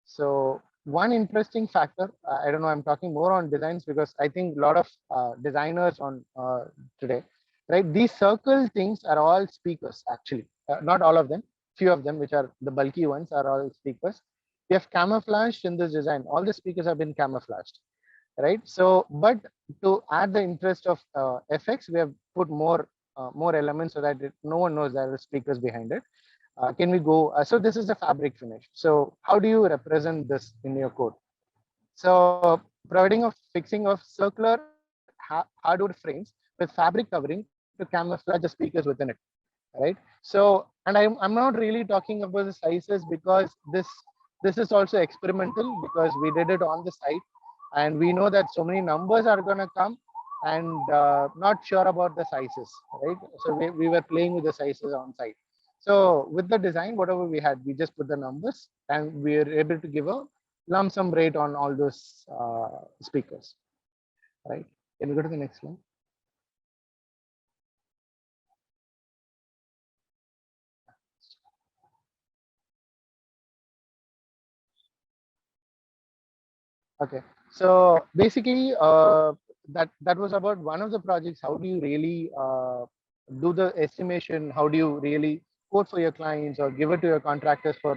So one interesting factor, I don't know, I'm talking more on designs because I think a lot of designers on today, right? These circle things are all speakers actually, not all of them, few of them, which are the bulky ones are all speakers. We have camouflaged in this design. All the speakers have been camouflaged, right? So, but to add the interest of effects, we have put more elements so that no one knows there are speakers behind it. Can we go? So this is the fabric finish. So how do you represent this in your code? So providing a fixing of circular hardwood frames with fabric covering to camouflage the speakers within it, right? So, and I'm not really talking about the sizes because this is also experimental because we did it on the site and we know that so many numbers are going to come and not sure about the sizes, right? So we were playing with the sizes on site. So with the design, whatever we had, we just put the numbers and we were able to give a lump sum rate on all those speakers, right? Can we go to the next one? Okay, so basically, that was about one of the projects. How do you really do the estimation? How do you really quote for your clients or give it to your contractors for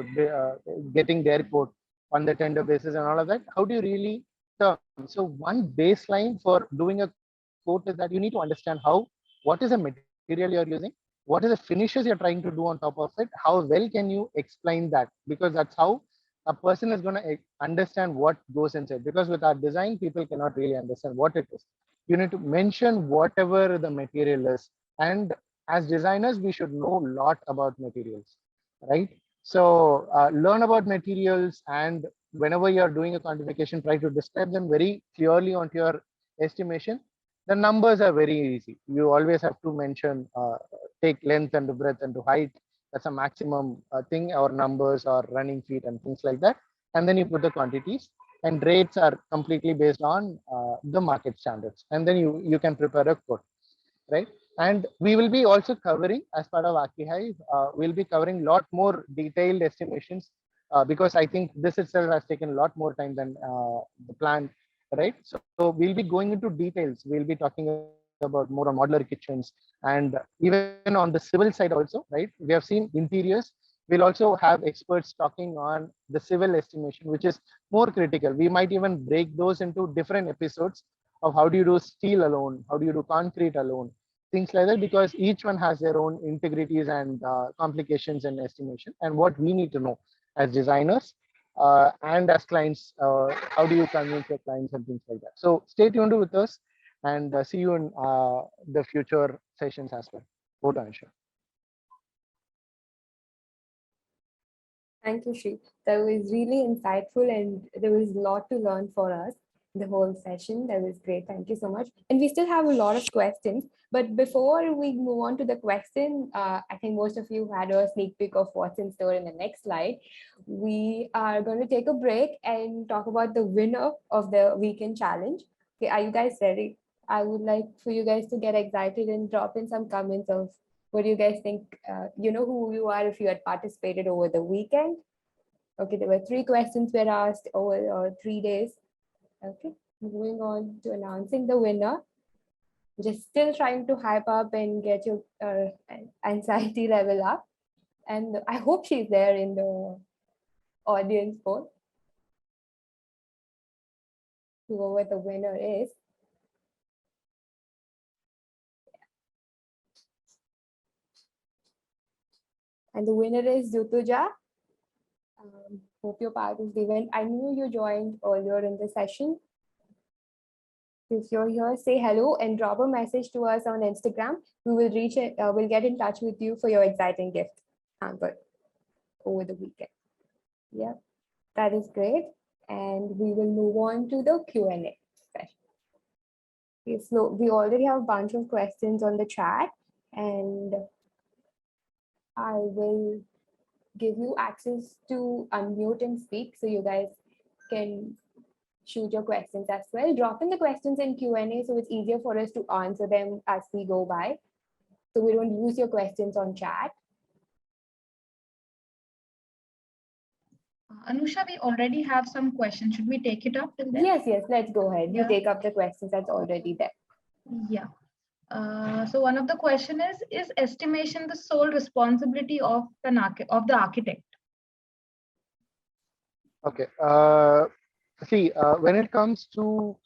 getting their quote on the tender basis and all of that? How do you really term? So one baseline for doing a quote is that you need to understand what is the material you're using, what is the finishes you're trying to do on top of it, how well can you explain that, because that's how a person is going to understand what goes inside. Because with our design, people cannot really understand what it is. You need to mention whatever the material is. And as designers, we should know a lot about materials, right? So learn about materials, and whenever you're doing a quantification, try to describe them very clearly onto your estimation. The numbers are very easy. You always have to mention, take length and breadth and height. That's a maximum thing, or numbers or running feet and things like that. And then you put the quantities, and rates are completely based on the market standards. And then you can prepare a quote, right? And we will be also covering, as part of Archive, we'll be covering a lot more detailed estimations because I think this itself has taken a lot more time than the plan, right? So we'll be going into details. We'll be talking about more on modular kitchens, and even on the civil side also, right? We have seen interiors. We'll also have experts talking on the civil estimation, which is more critical. We might even break those into different episodes of how do you do steel alone, how do you do concrete alone, things like that, because each one has their own integrities and complications in estimation. And what we need to know as designers and as clients, how do you convince your clients and things like that. So stay tuned with us, and see you in the future sessions as well. Over to Anshu. Thank you, Shri. That was really insightful and there was a lot to learn for us. The whole session, that was great. Thank you so much. And we still have a lot of questions, but before we move on to the question, I think most of you had a sneak peek of what's in store in the next slide. We are going to take a break and talk about the winner of the weekend challenge. Okay, are you guys ready? I would like for you guys to get excited and drop in some comments of what do you guys think? You know who you are if you had participated over the weekend. Okay, there were 3 questions were asked over 3 days. Okay, moving on to announcing the winner. Just still trying to hype up and get your anxiety level up. And I hope she's there in the audience poll. Whoever the winner is. And the winner is Zutuja. Hope you're part of the event. I knew you joined earlier in the session. If you're here, say hello and drop a message to us on Instagram. We will reach it. We'll get in touch with you for your exciting gift hamper over the weekend. Yeah, that is great. And we will move on to the Q&A session. Okay, so we already have a bunch of questions on the chat, and I will give you access to unmute and speak so you guys can shoot your questions as well. Drop in the questions in Q&A so it's easier for us to answer them as we go by. So we don't lose your questions on chat. Anusha, we already have some questions. Should we take it up till then? Yes, let's go ahead. Yeah. You take up the questions that's already there. Yeah. So one of the question is estimation the sole responsibility of the architect? Okay. See, when it comes to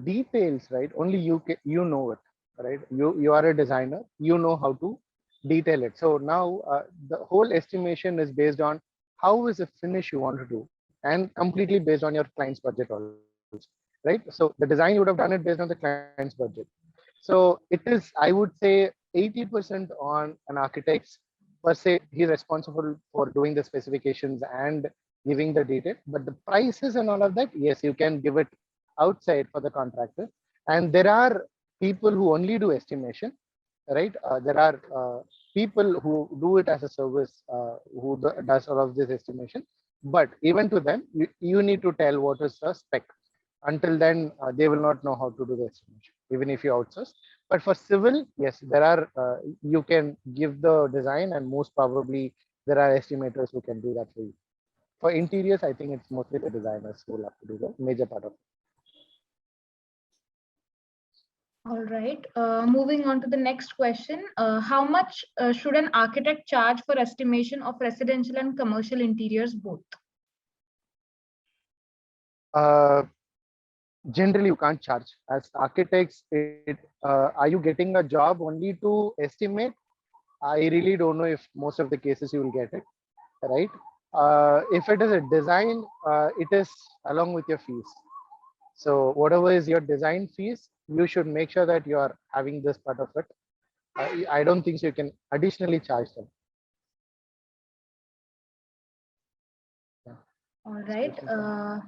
details, right? Only you know it, right? You are a designer. You know how to detail it. So now the whole estimation is based on how is the finish you want to do, and completely based on your client's budget also, right? So the design you would have done it based on the client's budget. So it is, I would say, 80% on an architect's per se. He's responsible for doing the specifications and giving the detail, but the prices and all of that, yes, you can give it outside for the contractor. And there are people who only do estimation, right? There are people who do it as a service, who does all of this estimation. But even to them, you need to tell what is the spec. Until then, they will not know how to do the estimation, even if you outsource. But for civil, yes, there are, you can give the design, and most probably there are estimators who can do that for you. For interiors, I think it's mostly the designers who will have to do the major part of it. All right. Moving on to the next question. How much should an architect charge for estimation of residential and commercial interiors both? Generally, you can't charge. As architects, are you getting a job only to estimate? I really don't know if most of the cases you will get it, right? If it is a design, it is along with your fees. So whatever is your design fees, you should make sure that you are having this part of it. I don't think so you can additionally charge them. All right.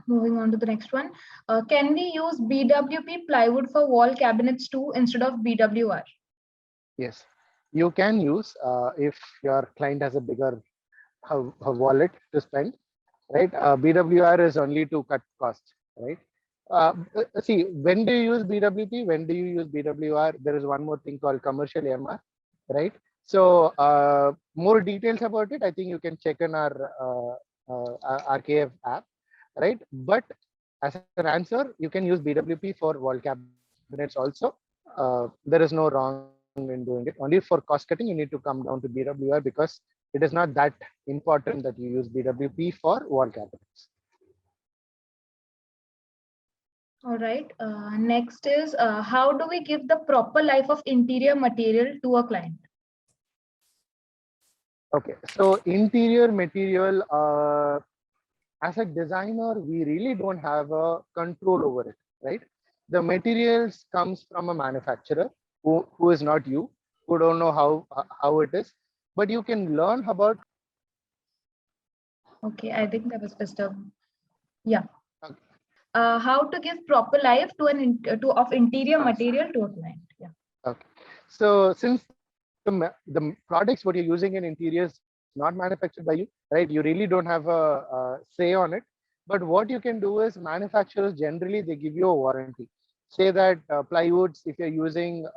Moving on to the next one. Can we use BWP plywood for wall cabinets too instead of BWR? Yes, you can use if your client has a bigger wallet to spend, right? BWR is only to cut costs, right? See, when do you use BWP? When do you use BWR? There is one more thing called commercial MR, right? So more details about it, I think you can check in our RKF app, right? But as an answer, you can use BWP for wall cabinets also. There is no wrong in doing it. Only for cost cutting, you need to come down to BWR, because it is not that important that you use BWP for wall cabinets. All right. Next is how do we give the proper life of interior material to a client? Okay, so interior material, as a designer, we really don't have a control over it, right? The materials comes from a manufacturer who is not you, who don't know how it is, but you can learn about. Okay, I think that was disturbed. Yeah. Okay. How to give proper life to of interior material to a client? Yeah. Okay. So since the products what you're using in interiors not manufactured by you, right? You really don't have a say on it. But what you can do is manufacturers generally they give you a warranty. Say that plywoods, if you're using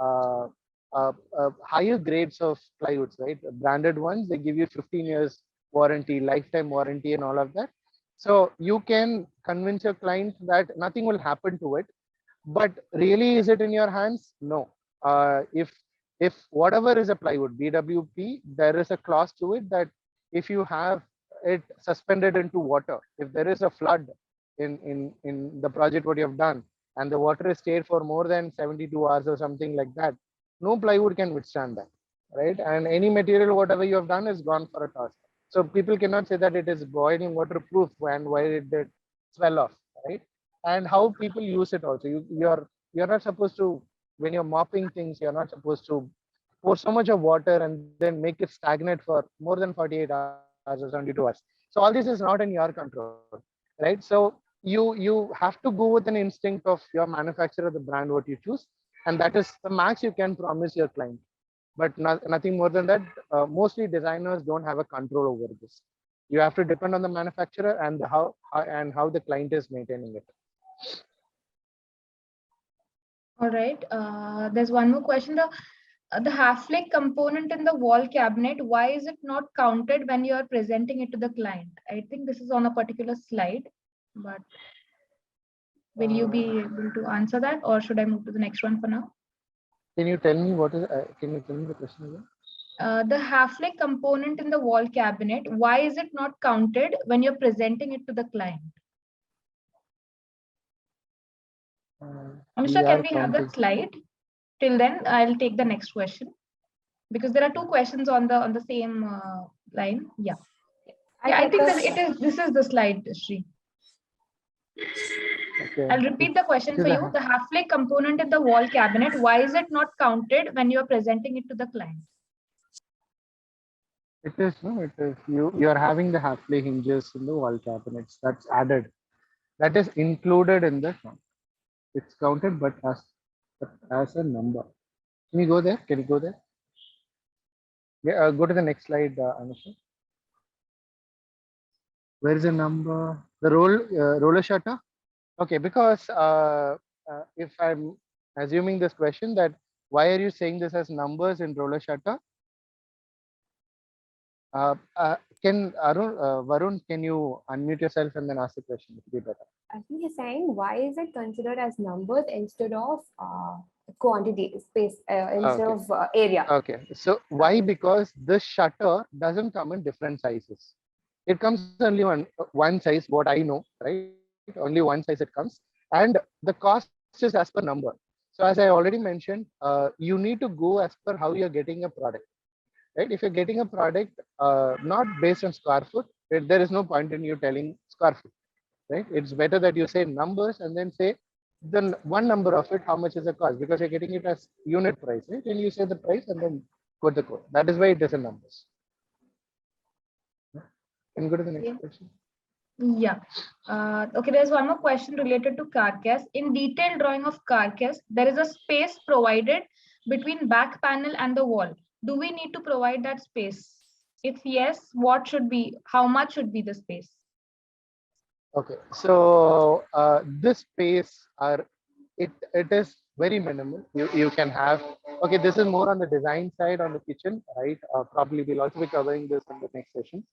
higher grades of plywoods, right? Branded ones, they give you 15 years warranty, lifetime warranty, and all of that. So you can convince your client that nothing will happen to it. But really, is it in your hands? No. If whatever is a plywood BWP, there is a clause to it that if you have it suspended into water, if there is a flood in the project what you have done, and the water is stayed for more than 72 hours or something like that, no plywood can withstand that, right? And any material whatever you have done is gone for a toss. So people cannot say that it is boiling waterproof and why it did swell off, right? And how people use it also. You're not supposed to, when you're mopping things, you're not supposed to pour so much of water and then make it stagnate for more than 48 hours or 72 hours. So all this is not in your control, right? So you have to go with an instinct of your manufacturer, the brand what you choose, and that is the max you can promise your client. But nothing more than that. Mostly designers don't have a control over this. You have to depend on the manufacturer and how the client is maintaining it. All right. There's one more question. The half-flake component in the wall cabinet, why is it not counted when you are presenting it to the client? I think this is on a particular slide, but will you be able to answer that, or should I move to the next one for now? Can you tell me what is? Can you tell me the question again? The half-flake component in the wall cabinet, why is it not counted when you're presenting it to the client? Anushka, can we have that slide? Till then, I'll take the next question because there are two questions on the same line. Yeah. Yeah, I think that it is. This is the slide, Shri. Okay. I'll repeat the question for you. The half-flake component in the wall cabinet, why is it not counted when you're presenting it to the client? It is no. It is you are having the half-flake hinges in the wall cabinets. That's added. That is included in the count. It's counted, but as a number. Can you go there? Can you go there? Yeah. Go to the next slide, Anusha. Where is the number? The roller shutter. Okay, because if I'm assuming this question that why are you saying this as numbers in roller shutter? Can Varun, can you unmute yourself and then ask the question? It would be better. I think he's saying why is it considered as numbers instead of quantity, space, instead of area? Okay, so why? Because this shutter doesn't come in different sizes. It comes only one size, what I know, right? Only one size it comes. And the cost is as per number. So as I already mentioned, you need to go as per how you're getting a product, right? If you're getting a product not based on square foot, there is no point in you telling square foot, right? It's better that you say numbers and then say the one number of it, how much is the cost, because you're getting it as unit price, right? And you say the price and then quote the code. That is why it is in numbers. Can you go to the next question? Yeah. Okay, there's one more question related to carcass. In detailed drawing of carcass, there is a space provided between back panel and the wall. Do we need to provide that space? If yes, what should be, how much should be the space? Okay, so this space it is very minimal. You can have, okay, this is more on the design side on the kitchen, right? Probably we'll also be covering this in the next session.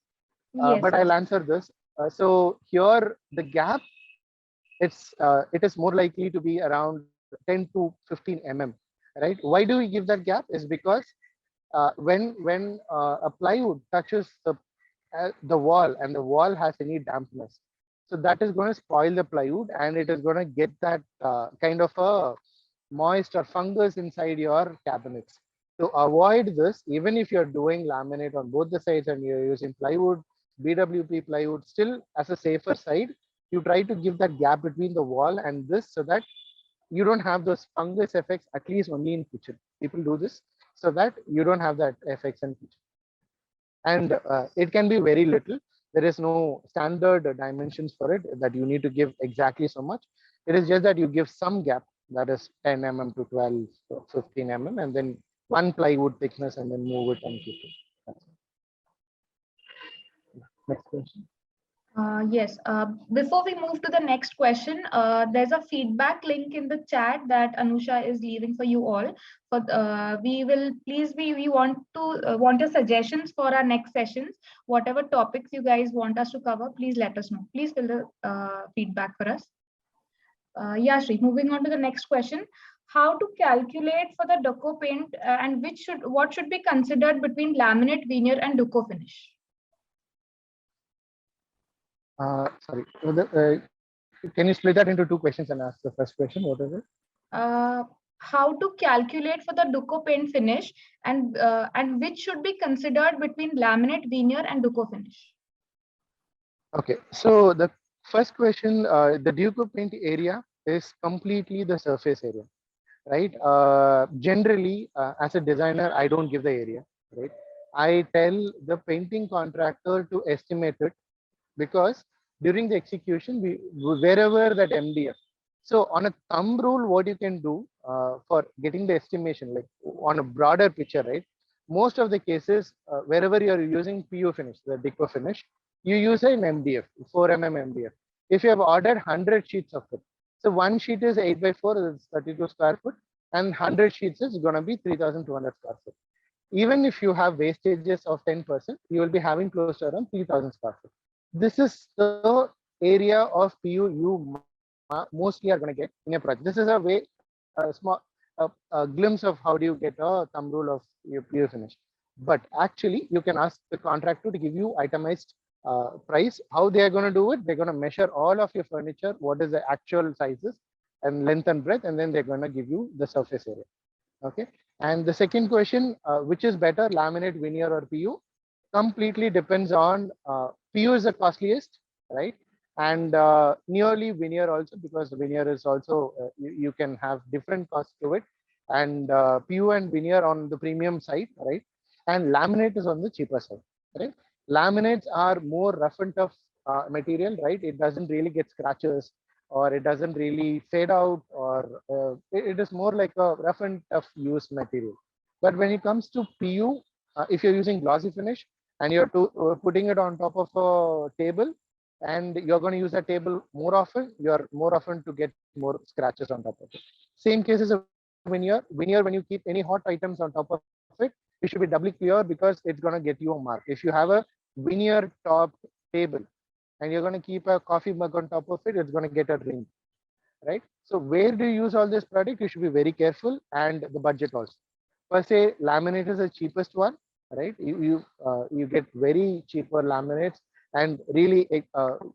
Yes. But I'll answer this. So here the gap, it is more likely to be around 10 to 15 mm, right? Why do we give that gap? Is because when a plywood touches the wall and the wall has any dampness, So that is going to spoil the plywood, and it is going to get that kind of a moist or fungus inside your cabinets. To avoid this, even if you're doing laminate on both the sides and you're using plywood, BWP plywood, still as a safer side, you try to give that gap between the wall and this, so that you don't have those fungus effects, at least only in kitchen. People do this so that you don't have that effects in kitchen. And it can be very little. There is no standard dimensions for it that you need to give exactly so much. It is just that you give some gap, that is 10 mm to 12 or 15 mm, and then one plywood thickness, and then move it and keep it. That's it. Next question. Yes. Before we move to the next question, there's a feedback link in the chat that Anusha is leaving for you all. But we want your suggestions for our next sessions. Whatever topics you guys want us to cover, please let us know. Please fill the feedback for us. Yeah, Shri, moving on to the next question. How to calculate for the Duco paint and what should be considered between laminate, veneer, and Duco finish? Sorry, can you split that into two questions and ask the first question? What is it? How to calculate for the Duco paint finish and which should be considered between laminate, veneer, and Duco finish? Okay, so the first question, the Duco paint area is completely the surface area, right? Generally, as a designer, I don't give the area, right? I tell the painting contractor to estimate it, because during the execution, wherever that MDF. So on a thumb rule, what you can do for getting the estimation, like on a broader picture, right? Most of the cases, wherever you are using PU finish, the Duco finish, you use an MDF, 4 mm MDF. If you have ordered 100 sheets of it, so one sheet is 8 by 4, is 32 square foot, and 100 sheets is going to be 3,200 square foot. Even if you have wastages of 10%, you will be having close to around 3,000 square foot. This is the area of PU you mostly are going to get in a project. This is a way, a small a glimpse of how do you get a thumb rule of your PU finish. But actually, you can ask the contractor to give you itemized price. How they are going to do it? They're going to measure all of your furniture, what is the actual sizes and length and breadth, and then they're going to give you the surface area. Okay. And the second question, which is better, laminate, veneer, or PU? Completely depends on PU is the costliest, right? And nearly veneer also, because veneer is also you can have different costs to it, and PU and veneer on the premium side, right? And laminate is on the cheaper side, right? Laminates are more rough and tough material, right? It doesn't really get scratches, or it doesn't really fade out, or it is more like a rough and tough use material. But when it comes to PU, if you're using glossy finish, and you're putting it on top of a table, and you're going to use that table more often, you're more often to get more scratches on top of it. Same cases of veneer. Veneer, when you keep any hot items on top of it, you should be doubly clear, because it's going to get you a mark. If you have a veneer top table and you're going to keep a coffee mug on top of it, it's going to get a ring, right? So where do you use all this product? You should be very careful, and the budget also. Per se, laminate is the cheapest one, right? You get very cheaper laminates, and really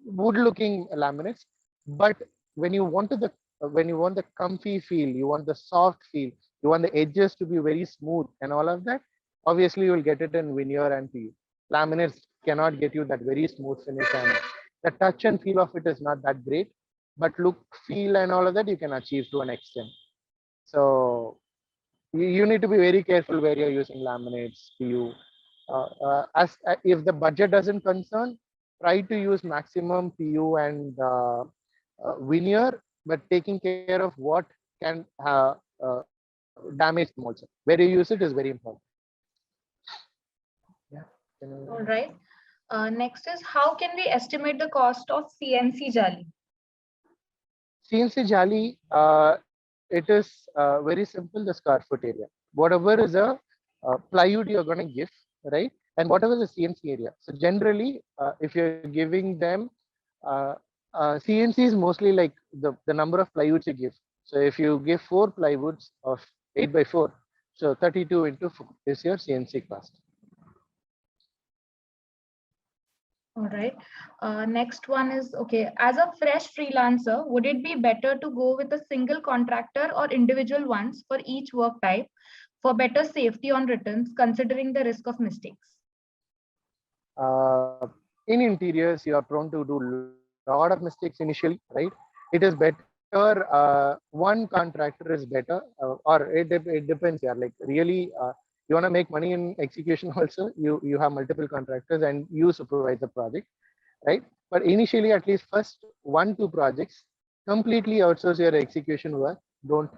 wood looking laminates. But when you want the comfy feel, you want the soft feel, you want the edges to be very smooth and all of that, obviously you will get it in veneer and PU. Laminates cannot get you that very smooth finish, and the touch and feel of it is not that great. But look, feel, and all of that you can achieve to an extent. So you need to be very careful where you're using laminates, PU. If the budget doesn't concern, try to use maximum PU and veneer, but taking care of what can damage them also. Where you use it is very important. Yeah. All right. Next is, how can we estimate the cost of CNC Jali? CNC Jali, it is very simple, the square foot area. Whatever is a plywood you're going to give, right? And whatever the CNC area. So generally, if you're giving them, CNC is mostly like the number of plywoods you give. So if you give 4 plywoods of 8 by 4, so 32 into 4 is your CNC cost. All right. Next one is, okay, as a fresh freelancer, would it be better to go with a single contractor or individual ones for each work type for better safety on returns, considering the risk of mistakes? In interiors, you are prone to do a lot of mistakes initially, right? It is better, one contractor is better, or it depends. Yeah, like really, you want to make money in execution also, you have multiple contractors and you supervise the project, right? But initially, at least first 1-2 projects, completely outsource your execution work. Don't,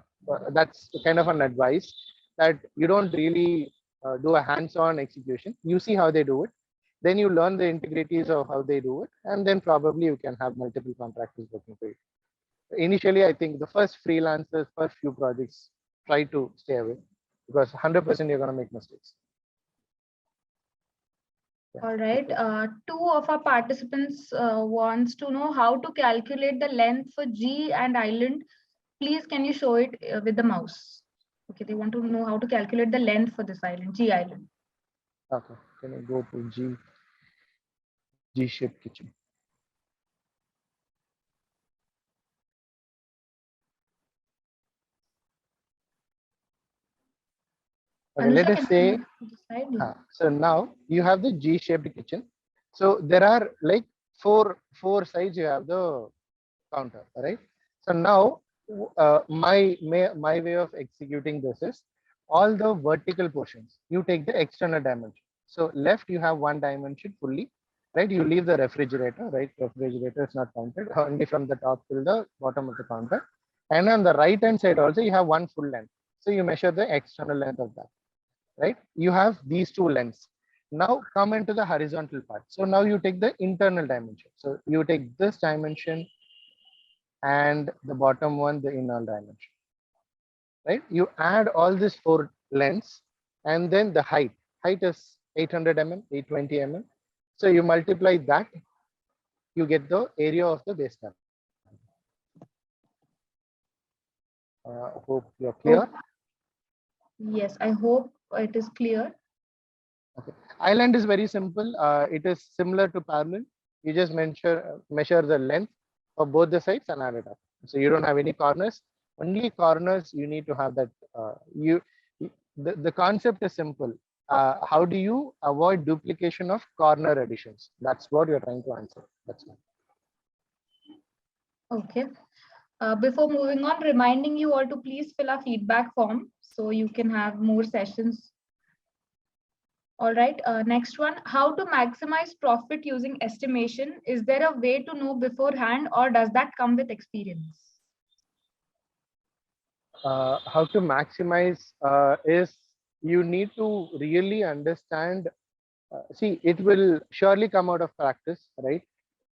that's kind of an advice, that you don't really do a hands-on execution. You see how they do it, then you learn the integrities of how they do it, and then probably you can have multiple contractors working for you. Initially, I think the first freelancers, first few projects, try to stay away, because 100% you're going to make mistakes. Yeah. All right. Two of our participants wants to know how to calculate the length for G and island. Please, can you show it with the mouse? Okay, they want to know how to calculate the length for this island, G island. Okay, can I go to G-shaped kitchen? Okay, let Anusha, us can say, you move to the side? Yeah. so now you have the G-shaped kitchen. So there are like four sides. You have the counter, right? So now my way of executing this is, all the vertical portions you take the external dimension. So left you have one dimension fully, right? You leave the refrigerator, right? Refrigerator is not counted, only from the top till the bottom of the counter. And on the right hand side also you have one full length. So you measure the external length of that, right? You have these two lengths. Now come into the horizontal part. So now you take the internal dimension. So you take this dimension and the bottom one, the inner dimension, right? You add all these four lengths, and then the height is 800 mm, 820 mm. So you multiply that, you get the area of the base panel. Hope you're clear. Yes, I hope it is clear. Okay. Island is very simple. It is similar to parallel. You just measure the length of both the sides and add it up. So you don't have any corners. Only corners you need to have that. The concept is simple. How do you avoid duplication of corner additions? That's what you're trying to answer. That's all. Okay. Before moving on, reminding you all to please fill our feedback form so you can have more sessions. All right, next one, how to maximize profit using estimation. Is there a way to know beforehand, or does that come with experience? How to maximize is, you need to really understand. See, it will surely come out of practice, right?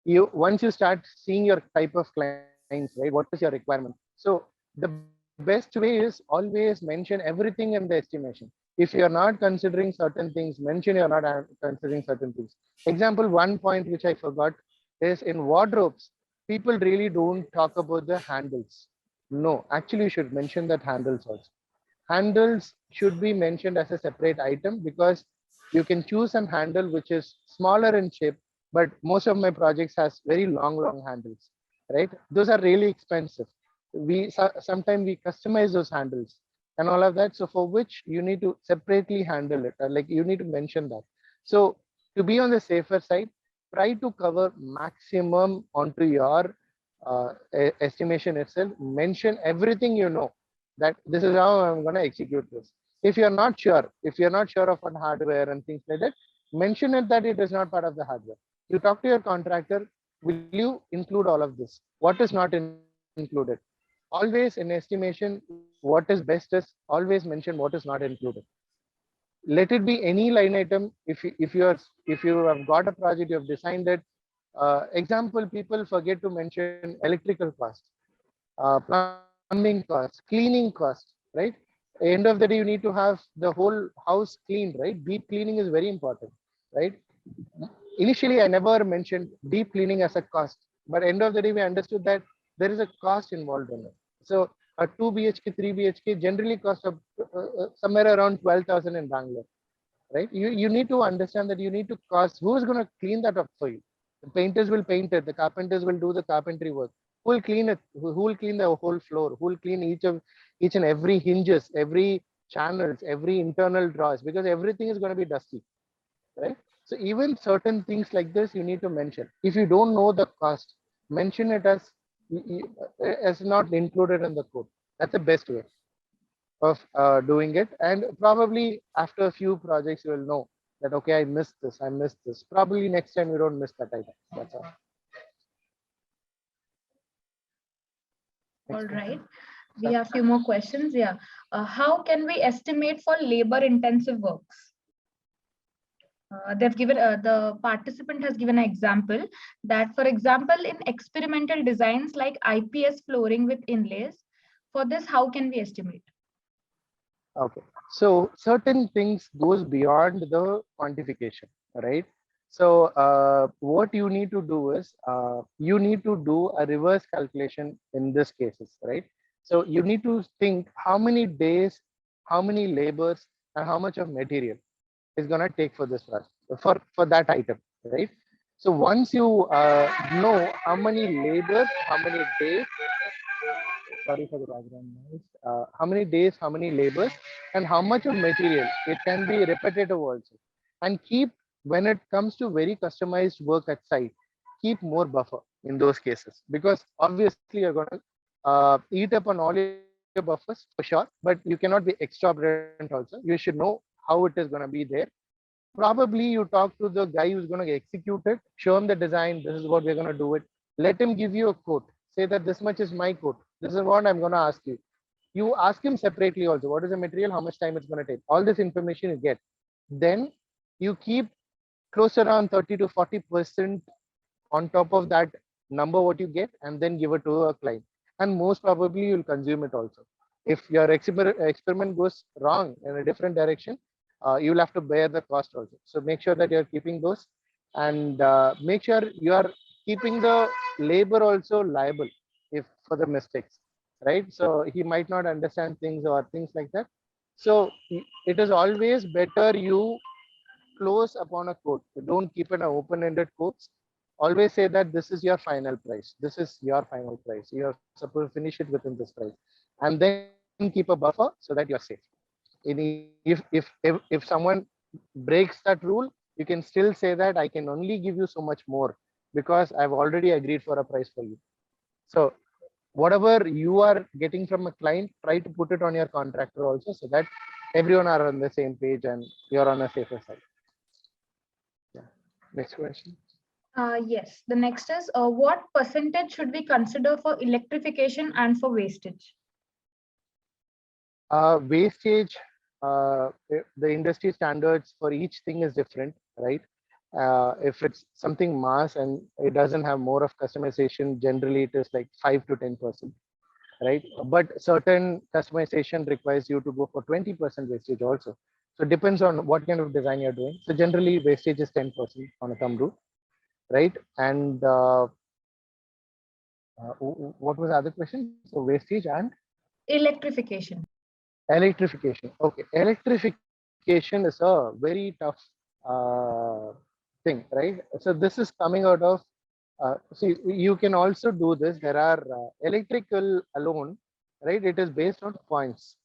Once you start seeing your type of clients, right, what is your requirement? So the best way is always mention everything in the estimation. If you're not considering certain things, mention you're not considering certain things. Example, one point which I forgot is, in wardrobes, people really don't talk about the handles. No, actually you should mention that handles also. Handles should be mentioned as a separate item, because you can choose some handle which is smaller in shape, but most of my projects has very long handles, right? Those are really expensive. Sometimes we customize those handles and all of that, so for which you need to separately handle it, like you need to mention that. So to be on the safer side, try to cover maximum onto your estimation itself. Mention everything, that this is how I'm going to execute this. If you're not sure, of what hardware and things like that, mention it that it is not part of the hardware. You talk to your contractor, will you include all of this? What is not included? Always in estimation, what is best is always mention what is not included. Let it be any line item. If you have got a project, you have designed it. Example, people forget to mention electrical cost, plumbing cost, cleaning cost, right? End of the day, you need to have the whole house cleaned, right? Deep cleaning is very important, right? Initially, I never mentioned deep cleaning as a cost, but end of the day, we understood that there is a cost involved in it. So a 2 BHK, 3 BHK generally cost somewhere around 12,000 in Bangalore, right? You need to understand that you need to cost, who is going to clean that up for you? The painters will paint it. The carpenters will do the carpentry work. Who will clean it? Who will clean the whole floor? Who will clean each and every hinges, every channels, every internal drawers? Because everything is going to be dusty, right? So even certain things like this, you need to mention. If you don't know the cost, mention it as not included in the code. That's the best way of doing it. And probably after a few projects, you will know that, okay, I missed this. Probably next time you don't miss that item. That's all. All right. We have a few more questions. Yeah. How can we estimate for labor intensive works? They've given the participant has given an example that, for example, in experimental designs like IPS flooring with inlays, for this, how can we estimate? Okay, so certain things goes beyond the quantification, right? So what you need to do is you need to do a reverse calculation in this cases, right? So you need to think how many days, how many labors, and how much of material is gonna take for this project, for that item, right? So once you know how many labors, how many days, sorry for the background noise, how many days, how many labors, and how much of material, it can be repetitive also. And keep, when it comes to very customized work at site, keep more buffer in those cases, because obviously you're going to eat up on all your buffers for sure, but you cannot be exorbitant also. You should know how it is going to be there. Probably you talk to the guy who's going to execute it, show him the design, this is what we're going to do it. Let him give you a quote. Say that this much is my quote. This is what I'm going to ask you. You ask him separately also, what is the material, how much time it's going to take. All this information you get. Then you keep close around 30 to 40% on top of that number what you get, and then give it to a client. And most probably you'll consume it also. If your experiment goes wrong in a different direction, you'll have to bear the cost also. So make sure that you're keeping those, and make sure you are keeping the labor also liable if for the mistakes, right? So he might not understand things or things like that. So it is always better you close upon a quote. Don't keep an open-ended quotes. Always say that this is your final price. This is your final price. You are supposed to finish it within this price, and then keep a buffer so that you're safe. If someone breaks that rule, you can still say that I can only give you so much more because I've already agreed for a price for you. So whatever you are getting from a client, try to put it on your contractor also, so that everyone are on the same page and you're on a safer side. Yeah. Next question. Yes, the next is what percentage should we consider for electrification and for wastage? Wastage, the industry standards for each thing is different, right? If it's something mass and it doesn't have more of customization, generally it is like 5 to 10%, right? But certain customization requires you to go for 20% wastage also. So it depends on what kind of design you're doing. So generally wastage is 10% on a thumb rule, right? And what was the other question? So wastage and Electrification. electrification. Okay, electrification is a very tough thing, right? So this is coming out of, see, you can also do this. There are electrical alone, right? It is based on points.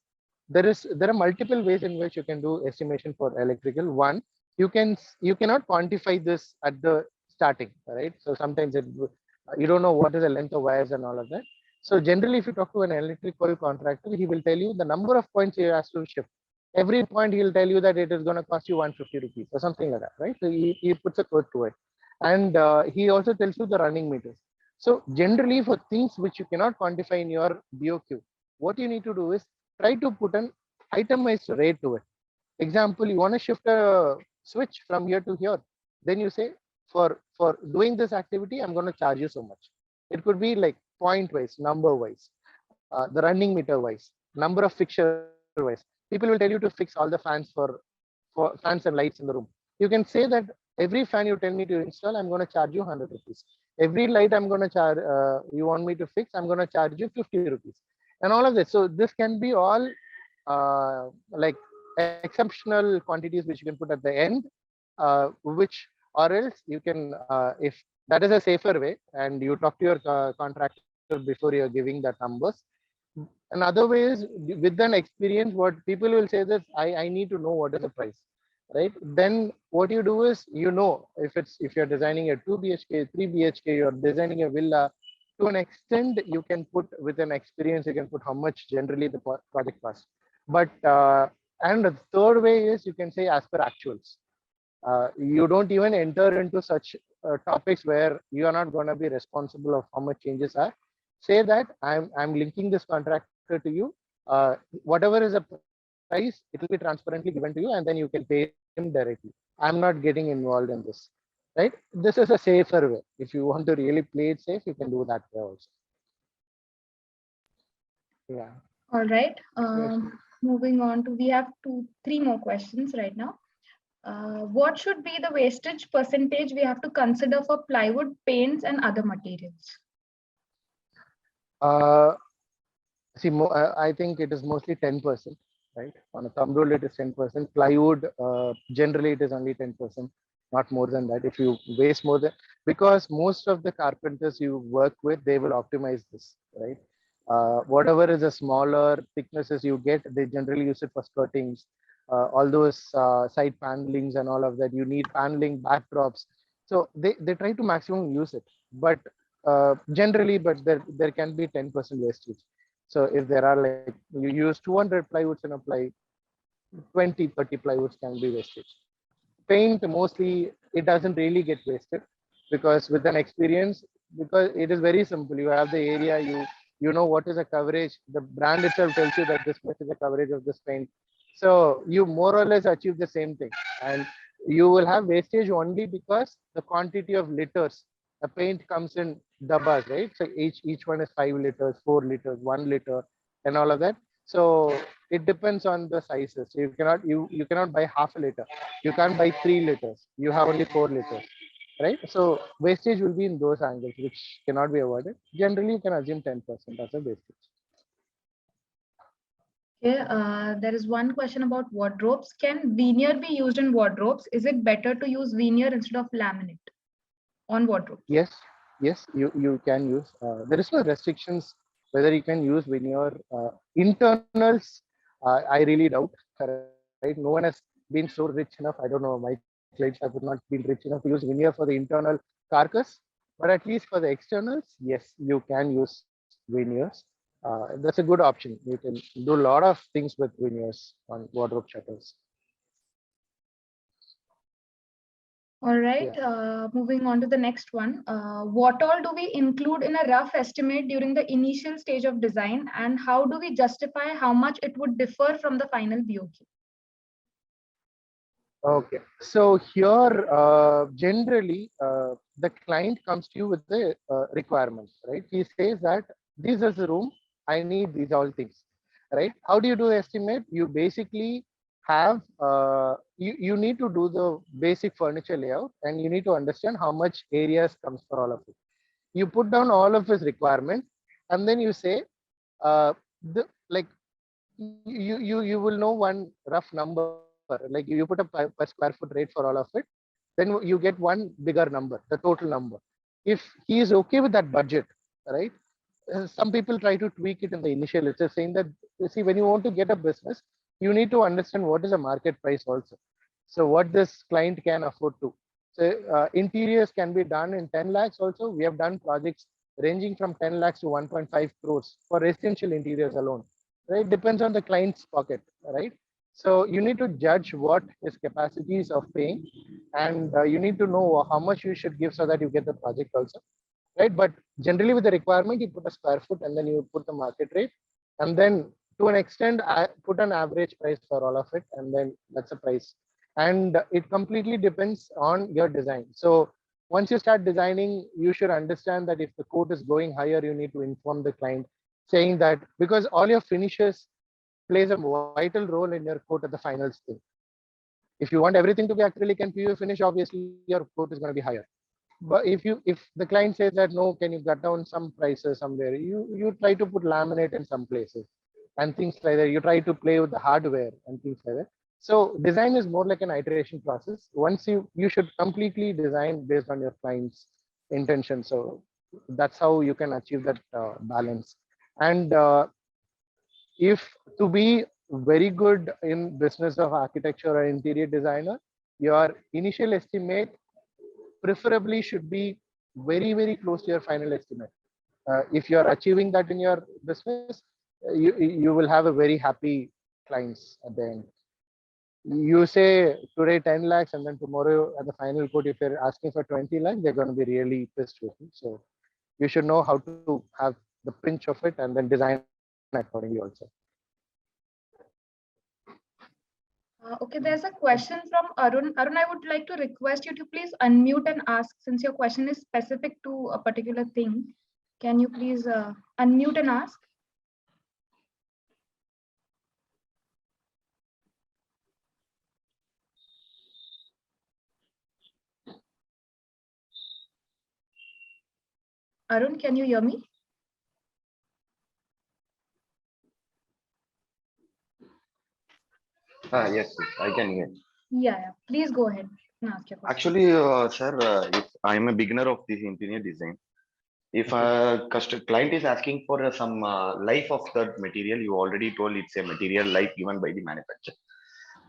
There are multiple ways in which you can do estimation for electrical. One, you cannot quantify this at the starting, right? So sometimes you don't know what is the length of wires and all of that. So generally, if you talk to an electrical contractor, he will tell you the number of points he has to shift. Every point he'll tell you that it is going to cost you 150 rupees or something like that, right? So he puts a code to it. And he also tells you the running meters. So generally for things which you cannot quantify in your BOQ, what you need to do is try to put an itemized rate to it. Example, you want to shift a switch from here to here. Then you say, for doing this activity, I'm going to charge you so much. It could be like point wise, number wise, the running meter wise, number of fixture wise. People will tell you to fix all the fans for fans and lights in the room. You can say that every fan you tell me to install, I'm going to charge you 100 rupees. Every light I'm going to charge, you want me to fix, I'm going to charge you 50 rupees. And all of this. So this can be all like exceptional quantities which you can put at the end, which or else you can, if that is a safer way, and you talk to your contractor before you're giving that numbers. Another way is with an experience, what people will say that I need to know what is the price, right? Then what you do is, if you're designing a 2 BHK, 3 BHK, you're designing a villa, to an extent, you can put with an experience, you can put how much generally the project costs. But, and the third way is you can say as per actuals. You don't even enter into such topics where you are not going to be responsible of how much changes are. Say that I'm linking this contractor to you. Whatever is a price, it will be transparently given to you, and then you can pay him directly. I'm not getting involved in this, right? This is a safer way. If you want to really play it safe, you can do that way also. Yeah. All right. Yes. Moving on to, we have three more questions right now. What should be the wastage percentage we have to consider for plywood, paints, and other materials? See, I think it is mostly 10%, right? On a thumb rule, it is 10%. Plywood, generally, it is only 10%, not more than that. If you waste more than, because most of the carpenters you work with, they will optimize this, right? Whatever is a smaller thicknesses you get, they generally use it for skirtings. All those side panelings and all of that, you need paneling backdrops. So they try to maximum use it, but generally, but there can be 10% wastage. So if there are, like, you use 200 plywoods in a ply, 20, 30 plywoods can be wasted. Paint, mostly it doesn't really get wasted, because with an experience, because it is very simple. You have the area, you know what is the coverage. The brand itself tells you that this much is the coverage of this paint. So you more or less achieve the same thing, and you will have wastage only because the quantity of liters. A paint comes in dabbas, right? So each one is 5 liters, 4 liters, 1 liter, and all of that. So it depends on the sizes. You cannot buy half a liter. You can't buy 3 liters. You have only 4 liters, right? So wastage will be in those angles, which cannot be avoided. Generally, you can assume 10% as a wastage. Okay, there is one question about wardrobes. Can veneer be used in wardrobes? Is it better to use veneer instead of laminate on wardrobes? Yes, you can use. There is no restrictions whether you can use veneer. Internals, I really doubt. Right? No one has been so rich enough. I don't know. My clients have not been rich enough to use veneer for the internal carcass, but at least for the externals, yes, you can use veneers. That's a good option. You can do a lot of things with veneers on wardrobe shutters. All right, moving on to the next one. What all do we include in a rough estimate during the initial stage of design, and how do we justify how much it would differ from the final BOQ? Okay, so here generally the client comes to you with the requirements, right? He says that this is the room, I need these all things, right? How do you do the estimate? You basically have you need to do the basic furniture layout, and you need to understand how much areas comes for all of it. You put down all of his requirements, and then you say like you will know one rough number, like you put a per square foot rate for all of it, then you get one bigger number, the total number. If he is okay with that budget, right? Some people try to tweak it in the initial. It's just saying that, you see, when you want to get a business, you need to understand what is the market price also. So what this client can afford to. So interiors can be done in 10 lakhs also. We have done projects ranging from 10 lakhs to 1.5 crores for residential interiors alone, right? Depends on the client's pocket, right? So you need to judge what his capacities of paying, and you need to know how much you should give so that you get the project also, right? But generally with the requirement, you put a square foot and then you put the market rate, and then to an extent, I put an average price for all of it, and then that's the price. And it completely depends on your design. So once you start designing, you should understand that if the quote is going higher, you need to inform the client, saying that, because all your finishes plays a vital role in your quote at the final stage. If you want everything to be acrylic and PU finish, obviously your quote is going to be higher. But if the client says that no, can you cut down some prices somewhere, you try to put laminate in some places and things like that. You try to play with the hardware and things like that. So design is more like an iteration process. Once you should completely design based on your client's intention. So that's how you can achieve that balance. And if to be very good in business of architecture or interior designer, your initial estimate preferably should be very close to your final estimate. If you're achieving that in your business, you will have a very happy clients at the end. You say today 10 lakhs and then tomorrow at the final quote, if you're asking for 20 lakhs, they're going to be really pissed with you. So you should know how to have the pinch of it and then design accordingly also. Okay, there's a question from Arun. Arun, I would like to request you to please unmute and ask, since your question is specific to a particular thing. Can you please unmute and ask? Arun, can you hear me? Yes, I can hear. Yeah, please go ahead and ask your question. Actually, sir, if I am a beginner of this interior design, if a client is asking for some life of that material, you already told it's a material life given by the manufacturer.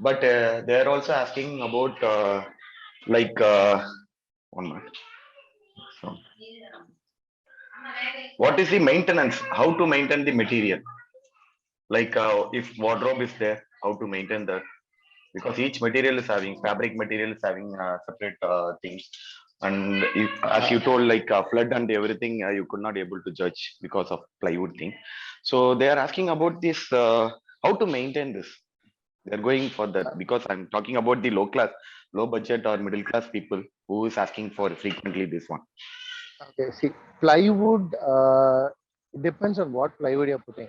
But they are also asking about like 1 minute. So, what is the maintenance? How to maintain the material? Like if wardrobe is there, how to maintain that? Because each material is having fabric material is having separate things, and if, as you told, like flood and everything, you could not able to judge because of plywood thing. So they are asking about this, how to maintain this. They're going for that because I'm talking about the low class, low budget or middle class people who is asking for frequently this one. Okay, see, plywood depends on what plywood you're putting,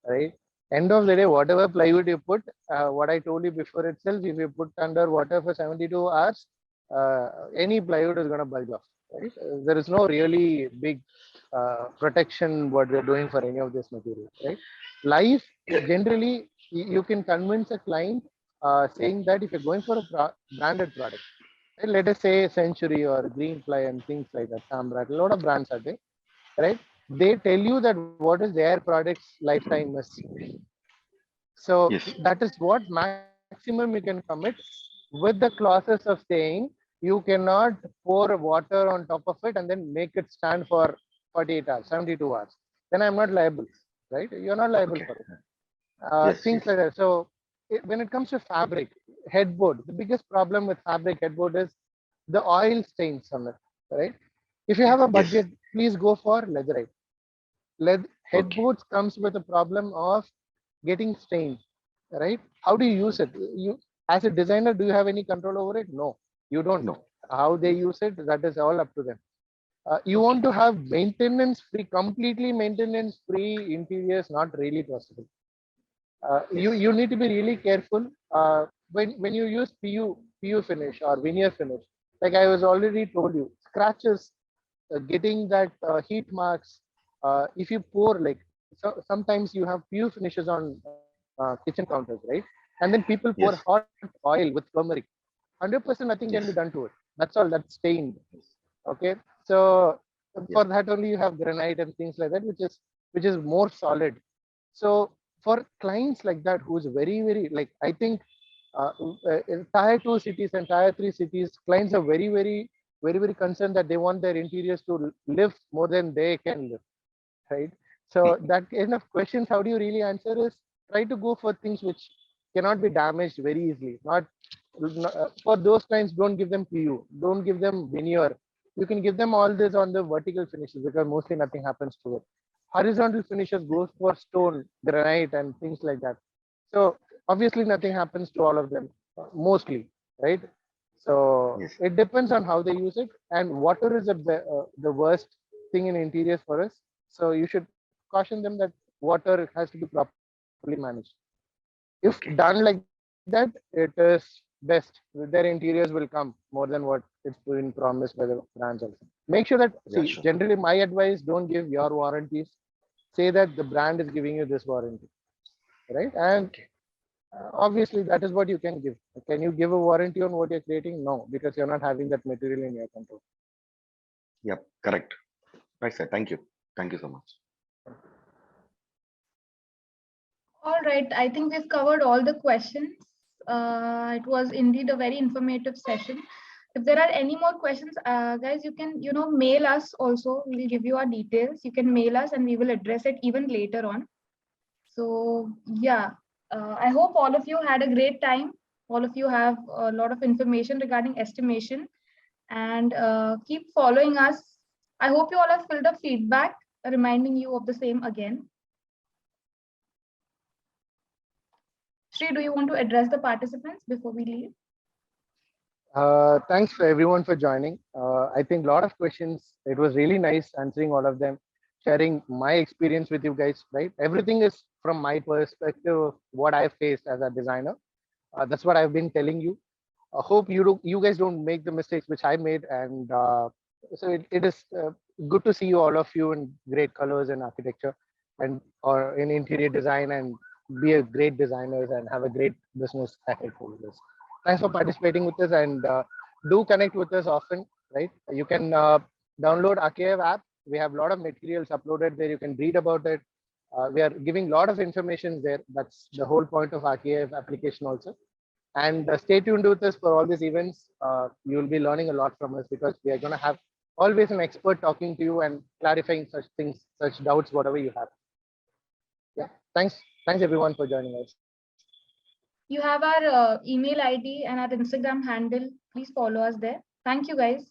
right? End of the day, whatever plywood you put, what I told you before itself, if you put under water for 72 hours, any plywood is going to bulge off, right? There is no really big protection what we're doing for any of this material, right? Life, generally, you can convince a client saying that if you're going for a branded product, let us say Century or Greenply and things like that, Samrat, a lot of brands are there, right? They tell you that what is their product's lifetime is. So Yes. that is what maximum you can commit with the clauses of saying you cannot pour water on top of it and then make it stand for 48 hours, 72 hours. Then I'm not liable, right? You're not liable Okay. for it. Yes, Things yes. like that. So when it comes to fabric, headboard, the biggest problem with fabric headboard is the oil stains on it, right? If you have a Yes. budget, please go for leatherite. Okay. Headboards comes with a problem of getting stained, right? How do you use it? You, as a designer, do you have any control over it? No, you don't. No. How they use it, that is all up to them. You Okay. want to have maintenance free, completely maintenance free interiors, not really possible. You need to be really careful when you use PU finish or veneer finish. Like I was already told you, scratches, getting that heat marks. If you pour, like, sometimes you have PU finishes on kitchen counters, right? And then people pour Yes. hot oil with turmeric. 100% nothing can Yes. be done to it. That's all. That's stained. Okay, so for Yeah. that only you have granite and things like that, which is more solid. So for clients like that, who's very like, I think in tier 2 cities and tier 3 cities, clients are very concerned that they want their interiors to live more than they can live, right? So that kind of questions, how do you really answer is try to go for things which cannot be damaged very easily. Not for those clients, don't give them PU, don't give them veneer. You can give them all this on the vertical finishes because mostly nothing happens to it. Horizontal finishes goes for stone, granite, and things like that. So obviously nothing happens to all of them, mostly, right? So Yes. it depends on how they use it, and water is the worst thing in interiors for us. So you should caution them that water has to be properly managed. If Okay. done like that, it is best. Their interiors will come more than what it's been promised by the brands also. Make sure that, Yeah, see, sure. generally my advice, don't give your warranties. Say that the brand is giving you this warranty, right? And Okay. Obviously, that is what you can give. Can you give a warranty on what you're creating? No, because you're not having that material in your control. Yep, correct. Right, sir. Thank you. Thank you so much. All right, I think we've covered all the questions. It was indeed a very informative session. If there are any more questions, guys, you can, mail us also. We'll give you our details. You can mail us and we will address it even later on. So yeah, I hope all of you had a great time. All of you have a lot of information regarding estimation, and keep following us. I hope you all have filled up feedback, reminding you of the same again. Shri, do you want to address the participants before we leave? Thanks for everyone for joining. I think a lot of questions. It was really nice answering all of them, sharing my experience with you guys. Right, everything is from my perspective of what I faced as a designer. That's what I've been telling you. I hope you guys don't make the mistakes which I made, and so it is good to see you all of you in great colors and architecture, and or in interior design, and be a great designers and have a great business ahead for this. Thanks for participating with us, and do connect with us often. Right, you can download Archive app. We have a lot of materials uploaded there. You can read about it. We are giving a lot of information there. That's the whole point of Archive application also. And stay tuned with us for all these events. You will be learning a lot from us because we are going to have always an expert talking to you and clarifying such things, such doubts, whatever you have. Yeah, thanks everyone for joining us. You have our email ID and our Instagram handle. Please follow us there. Thank you, guys.